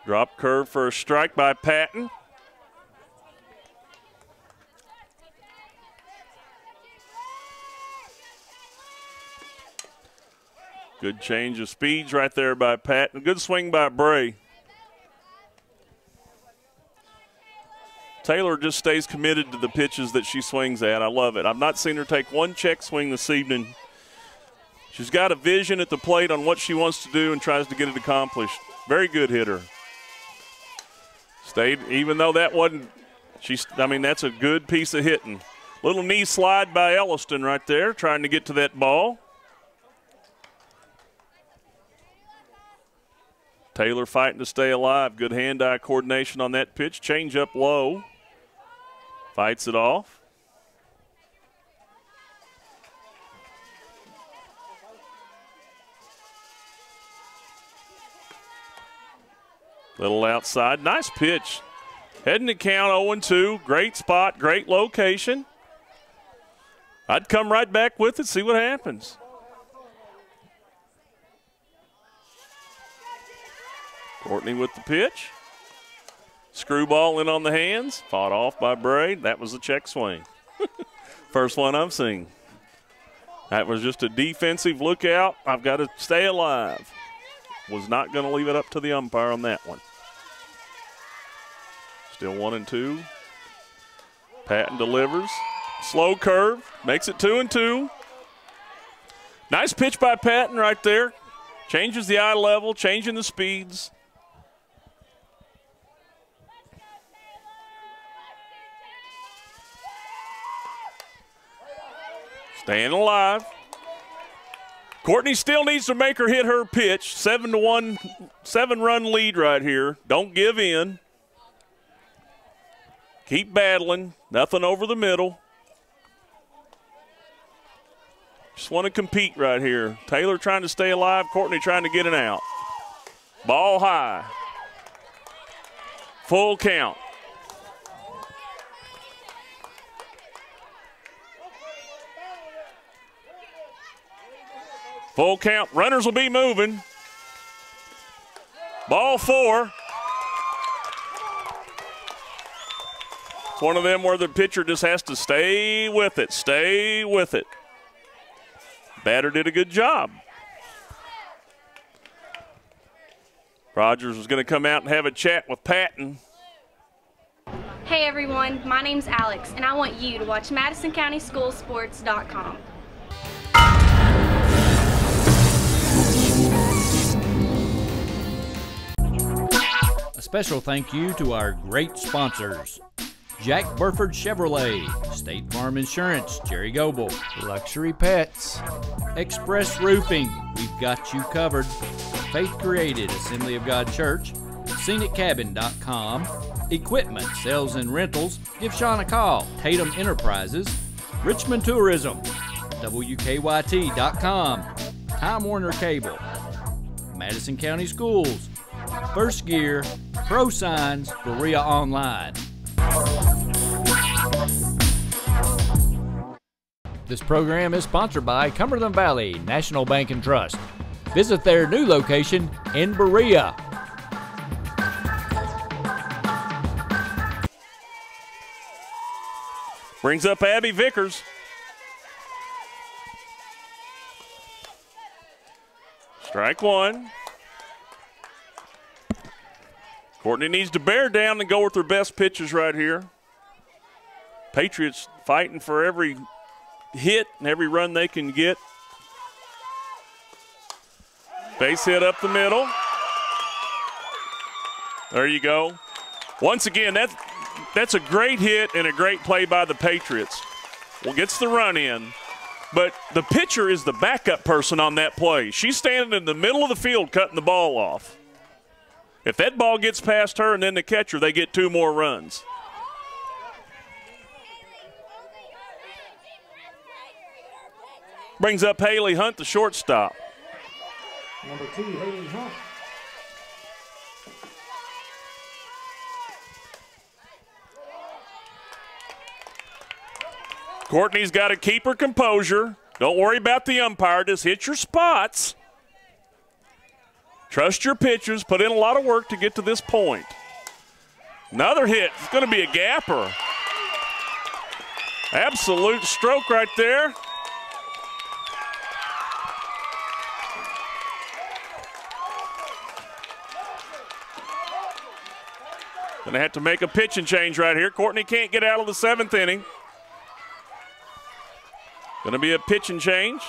Drop curve for a strike by Patton. Good change of speeds right there by Patton. Good swing by Bray. Taylor just stays committed to the pitches that she swings at. I love it. I've not seen her take one check swing this evening. She's got a vision at the plate on what she wants to do and tries to get it accomplished. Very good hitter. Stayed, even though that wasn't, that's a good piece of hitting. Little knee slide by Elliston right there, trying to get to that ball. Taylor fighting to stay alive. Good hand-eye coordination on that pitch. Change up low. Fights it off. Little outside. Nice pitch. Heading to count 0-2. Great spot, great location. I'd come right back with it, see what happens. Courtney with the pitch. Screwball in on the hands. Fought off by Bray. That was a check swing. First one I've seen. That was just a defensive lookout. I've got to stay alive. Was not going to leave it up to the umpire on that one. Still 1-2. Patton delivers. Slow curve. Makes it 2-2. Nice pitch by Patton right there. Changes the eye level, changing the speeds. Staying alive. Courtney still needs to make her hit her pitch. 7-1, 7-run lead right here. Don't give in. Keep battling. Nothing over the middle. Just want to compete right here. Taylor trying to stay alive. Courtney trying to get an out. Ball high. Full count. Full count. Runners will be moving. Ball 4. It's one of them where the pitcher just has to stay with it. Stay with it. Batter did a good job. Rogers was going to come out and have a chat with Patton. Hey everyone, my name's Alex, and I want you to watch MadisonCountySchoolSports.com. A special thank you to our great sponsors: Jack Burford Chevrolet, State Farm Insurance, Jerry Goebel, Luxury Pets, Express Roofing, we've got you covered. Faith Created, Assembly of God Church, ScenicCabin.com, Equipment, Sales and Rentals, give Sean a call. Tatum Enterprises, Richmond Tourism, WKYT.com, Time Warner Cable, Madison County Schools, First Gear, Pro Signs, Berea Online. This program is sponsored by Cumberland Valley National Bank and Trust. Visit their new location in Berea. Brings up Abby Vickers. Strike one. Courtney needs to bear down and go with her best pitches right here. Patriots fighting for every hit and every run they can get. Base hit up the middle. There you go. Once again, that's a great hit and a great play by the Patriots. Well, gets the run in, but the pitcher is the backup person on that play. She's standing in the middle of the field cutting the ball off. If that ball gets past her and then the catcher, they get 2 more runs. Brings up Haley Hunt, the shortstop. Number 2, Haley Hunt. Courtney's got to keep her composure. Don't worry about the umpire. Just hit your spots. Trust your pitchers. Put in a lot of work to get to this point. Another hit. It's going to be a gapper. Absolute stroke right there. Going to have to make a pitching change right here. Courtney can't get out of the 7th inning. Going to be a pitching change.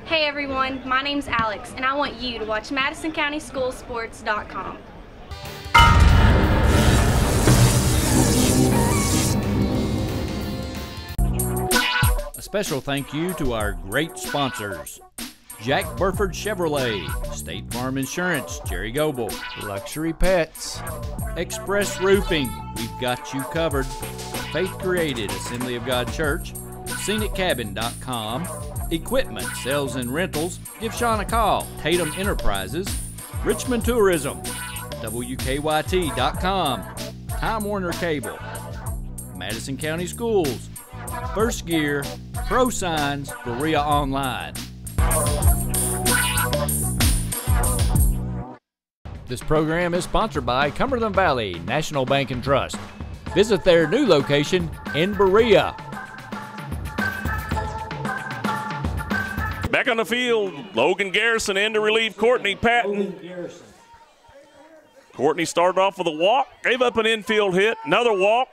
Hey everyone, my name's Alex, and I want you to watch MadisonCountySchoolSports.com. A special thank you to our great sponsors: Jack Burford Chevrolet, State Farm Insurance, Jerry Goebel, Luxury Pets, Express Roofing, we've got you covered, Faith Created, Assembly of God Church, ScenicCabin.com, Equipment, Sales and Rentals, give Sean a call. Tatum Enterprises, Richmond Tourism, WKYT.com, Time Warner Cable, Madison County Schools, First Gear, Pro Signs, Berea Online. This program is sponsored by Cumberland Valley National Bank and Trust. Visit their new location in Berea. Back on the field, Logan Garrison in to relieve Courtney Patton. Courtney started off with a walk, gave up an infield hit, another walk,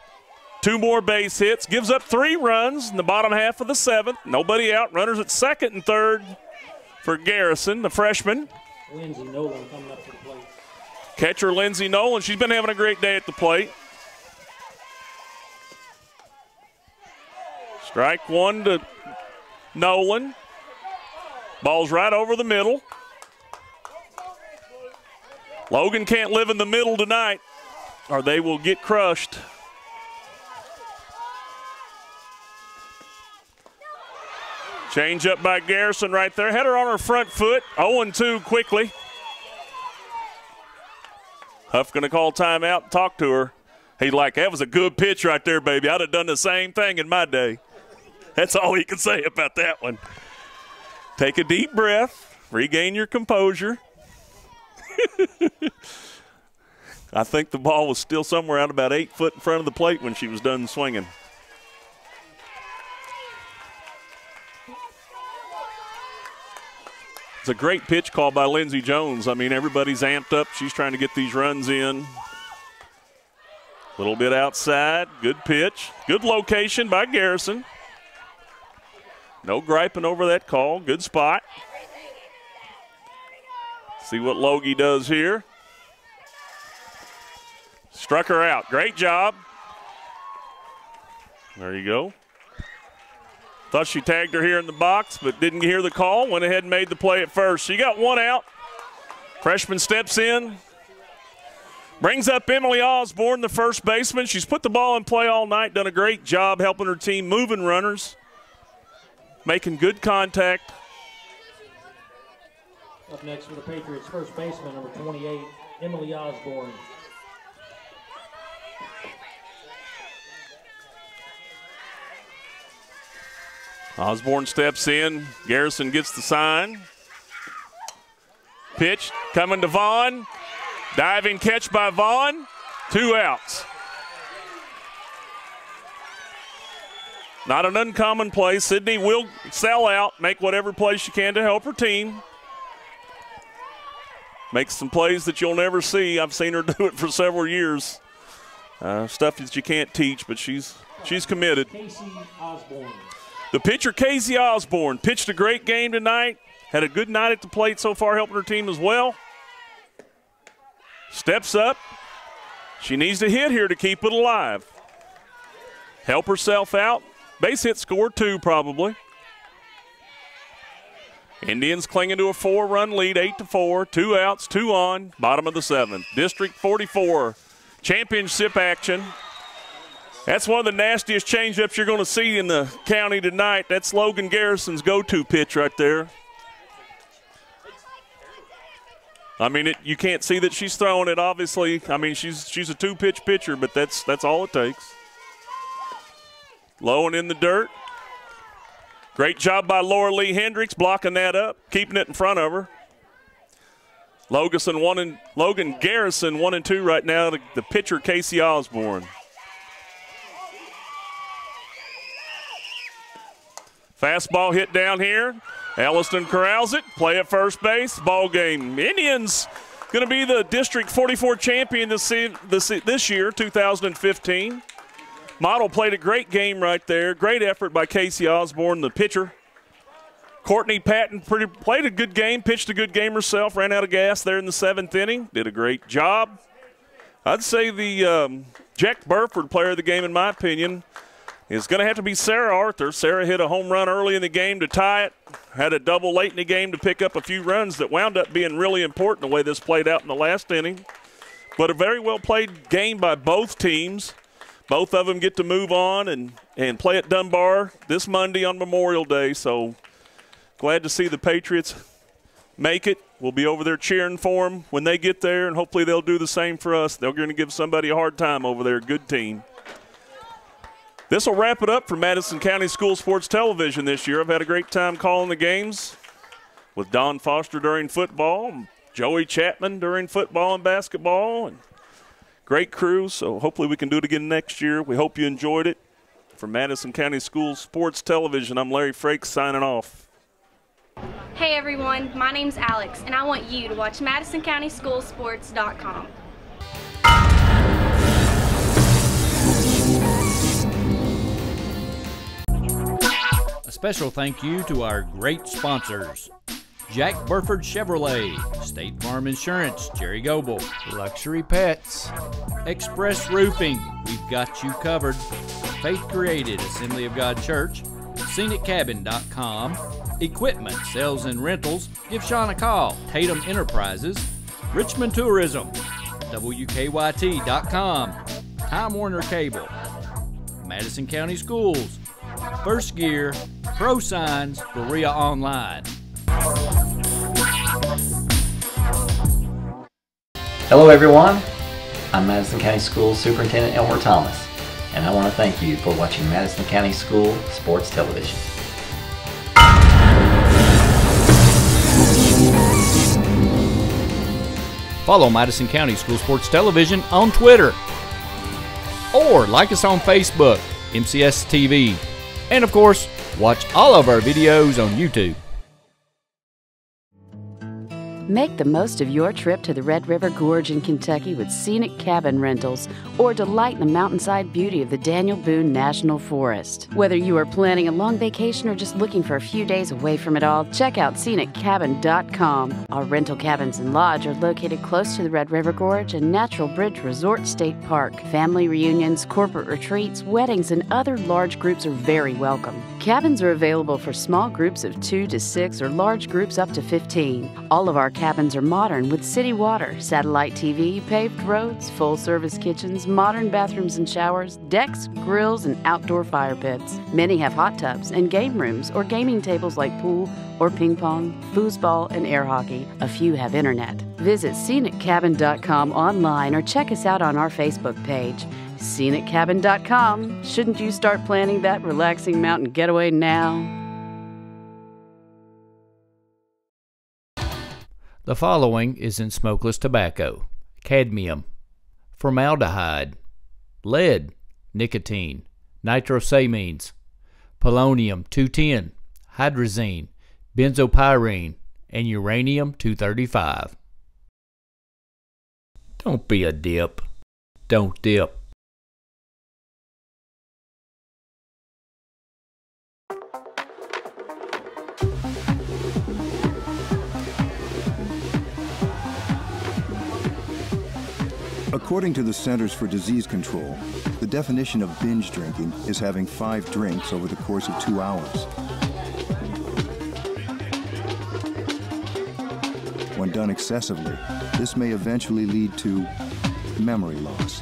2 more base hits, gives up 3 runs in the bottom half of the 7th. Nobody out, runners at 2nd and 3rd for Garrison, the freshman. Lindsey Nolan coming up to the plate. Catcher Lindsey Nolan, she's been having a great day at the plate. Strike one to Nolan. Ball's right over the middle. Logan can't live in the middle tonight, or they will get crushed. Change up by Garrison right there. Had her on her front foot. 0-2 quickly. Huff going to call timeout and talk to her. He's like, that was a good pitch right there, baby. I'd have done the same thing in my day. That's all he can say about that one. Take a deep breath. Regain your composure. I think the ball was still somewhere out about 8 foot in front of the plate when she was done swinging. It's a great pitch call by Lindsey Jones. I mean, everybody's amped up. She's trying to get these runs in. A little bit outside. Good pitch. Good location by Garrison. No griping over that call. Good spot. See what Logie does here. Struck her out. Great job. There you go. Thought she tagged her here in the box, but didn't hear the call. Went ahead and made the play at first. She got one out. Freshman steps in. Brings up Emily Osborne, the first baseman. She's put the ball in play all night, done a great job helping her team moving runners, making good contact. Up next for the Patriots, first baseman, number 28, Emily Osborne. Osborne steps in. Garrison gets the sign. Pitch coming to Vaughn. Diving catch by Vaughn. 2 outs. Not an uncommon play. Sydney will sell out, make whatever play she can to help her team. Makes some plays that you'll never see. I've seen her do it for several years. Stuff that you can't teach, but she's committed. Casey Osborne. The pitcher, Casey Osborne, pitched a great game tonight. Had a good night at the plate so far, helping her team as well. Steps up. She needs to hit here to keep it alive. Help herself out. Base hit score 2 probably. Indians clinging to a 4-run lead, 8-4, 2 outs, 2 on, bottom of the 7th. District 44 championship action. That's one of the nastiest changeups you're going to see in the county tonight. That's Logan Garrison's go-to pitch right there. I mean, you can't see that she's throwing it, obviously. I mean, she's a 2-pitch pitcher, but that's all it takes. Low and in the dirt. Great job by Laura Lee Hendricks blocking that up, keeping it in front of her. Logan Garrison 1 and 2 right now. The pitcher, Casey Osborne. Fastball hit down here. Elliston corrals it. Play at first base. Ball game. Indians going to be the District 44 champion this year, 2015. Model played a great game right there. Great effort by Casey Osborne, the pitcher. Courtney Patton played a good game, pitched a good game herself, ran out of gas there in the 7th inning. Did a great job. I'd say the Jack Burford player of the game, in my opinion, is going to have to be Sarah Arthur. Sarah hit a home run early in the game to tie it. Had a double late in the game to pick up a few runs that wound up being really important the way this played out in the last inning. But a very well played game by both teams. Both of them get to move on and play at Dunbar this Monday on Memorial Day. So glad to see the Patriots make it. We'll be over there cheering for them when they get there, and hopefully they'll do the same for us. They're going to give somebody a hard time over there. Good team. This will wrap it up for Madison County School Sports Television this year. I've had a great time calling the games with Don Foster during football, Joey Chapman during football and basketball, and great crew. So hopefully we can do it again next year. We hope you enjoyed it. For Madison County School Sports Television, I'm Larry Frakes signing off. Hey everyone, my name's Alex, and I want you to watch MadisonCountySchoolSports.com. A special thank you to our great sponsors: Jack Burford Chevrolet, State Farm Insurance, Jerry Goebel, Luxury Pets, Express Roofing, we've got you covered, Faith Created, Assembly of God Church, ScenicCabin.com, Equipment, Sales and Rentals, give Sean a call, Tatum Enterprises, Richmond Tourism, WKYT.com, Time Warner Cable, Madison County Schools, First Gear, Pro Signs, Berea Online. Hello everyone, I'm Madison County Schools Superintendent Elmer Thomas, and I want to thank you for watching Madison County School Sports Television. Follow Madison County School Sports Television on Twitter, or like us on Facebook, MCS TV, and of course, watch all of our videos on YouTube. Make the most of your trip to the Red River Gorge in Kentucky with scenic cabin rentals, or delight in the mountainside beauty of the Daniel Boone National Forest. Whether you are planning a long vacation or just looking for a few days away from it all, check out sceniccabin.com. Our rental cabins and lodge are located close to the Red River Gorge and Natural Bridge Resort State Park. Family reunions, corporate retreats, weddings, and other large groups are very welcome. Cabins are available for small groups of 2 to 6 or large groups up to 15. All of our cabins are modern with city water, satellite TV, paved roads, full-service kitchens, modern bathrooms and showers, decks, grills, and outdoor fire pits. Many have hot tubs and game rooms or gaming tables like pool or ping pong, foosball, and air hockey. A few have internet. Visit sceniccabin.com online or check us out on our Facebook page. sceniccabin.com. Shouldn't you start planning that relaxing mountain getaway now? The following is in smokeless tobacco: cadmium, formaldehyde, lead, nicotine, nitrosamines, polonium-210, hydrazine, benzopyrene, and uranium-235. Don't be a dip. Don't dip. According to the Centers for Disease Control, the definition of binge drinking is having 5 drinks over the course of 2 hours. When done excessively, this may eventually lead to memory loss,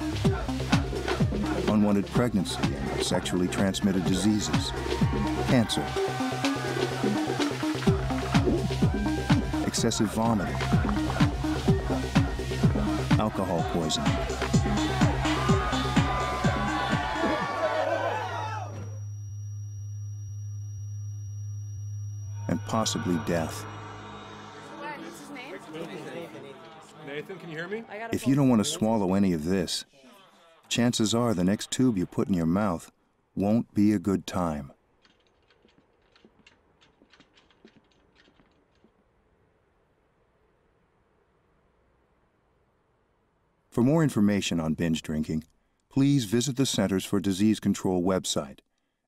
unwanted pregnancy and sexually transmitted diseases, cancer, excessive vomiting, alcohol poisoning, and possibly death. Nathan, can you hear me? If you don't want to swallow any of this, chances are the next tube you put in your mouth won't be a good time. For more information on binge drinking, please visit the Centers for Disease Control website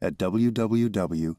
at www.cdc.gov.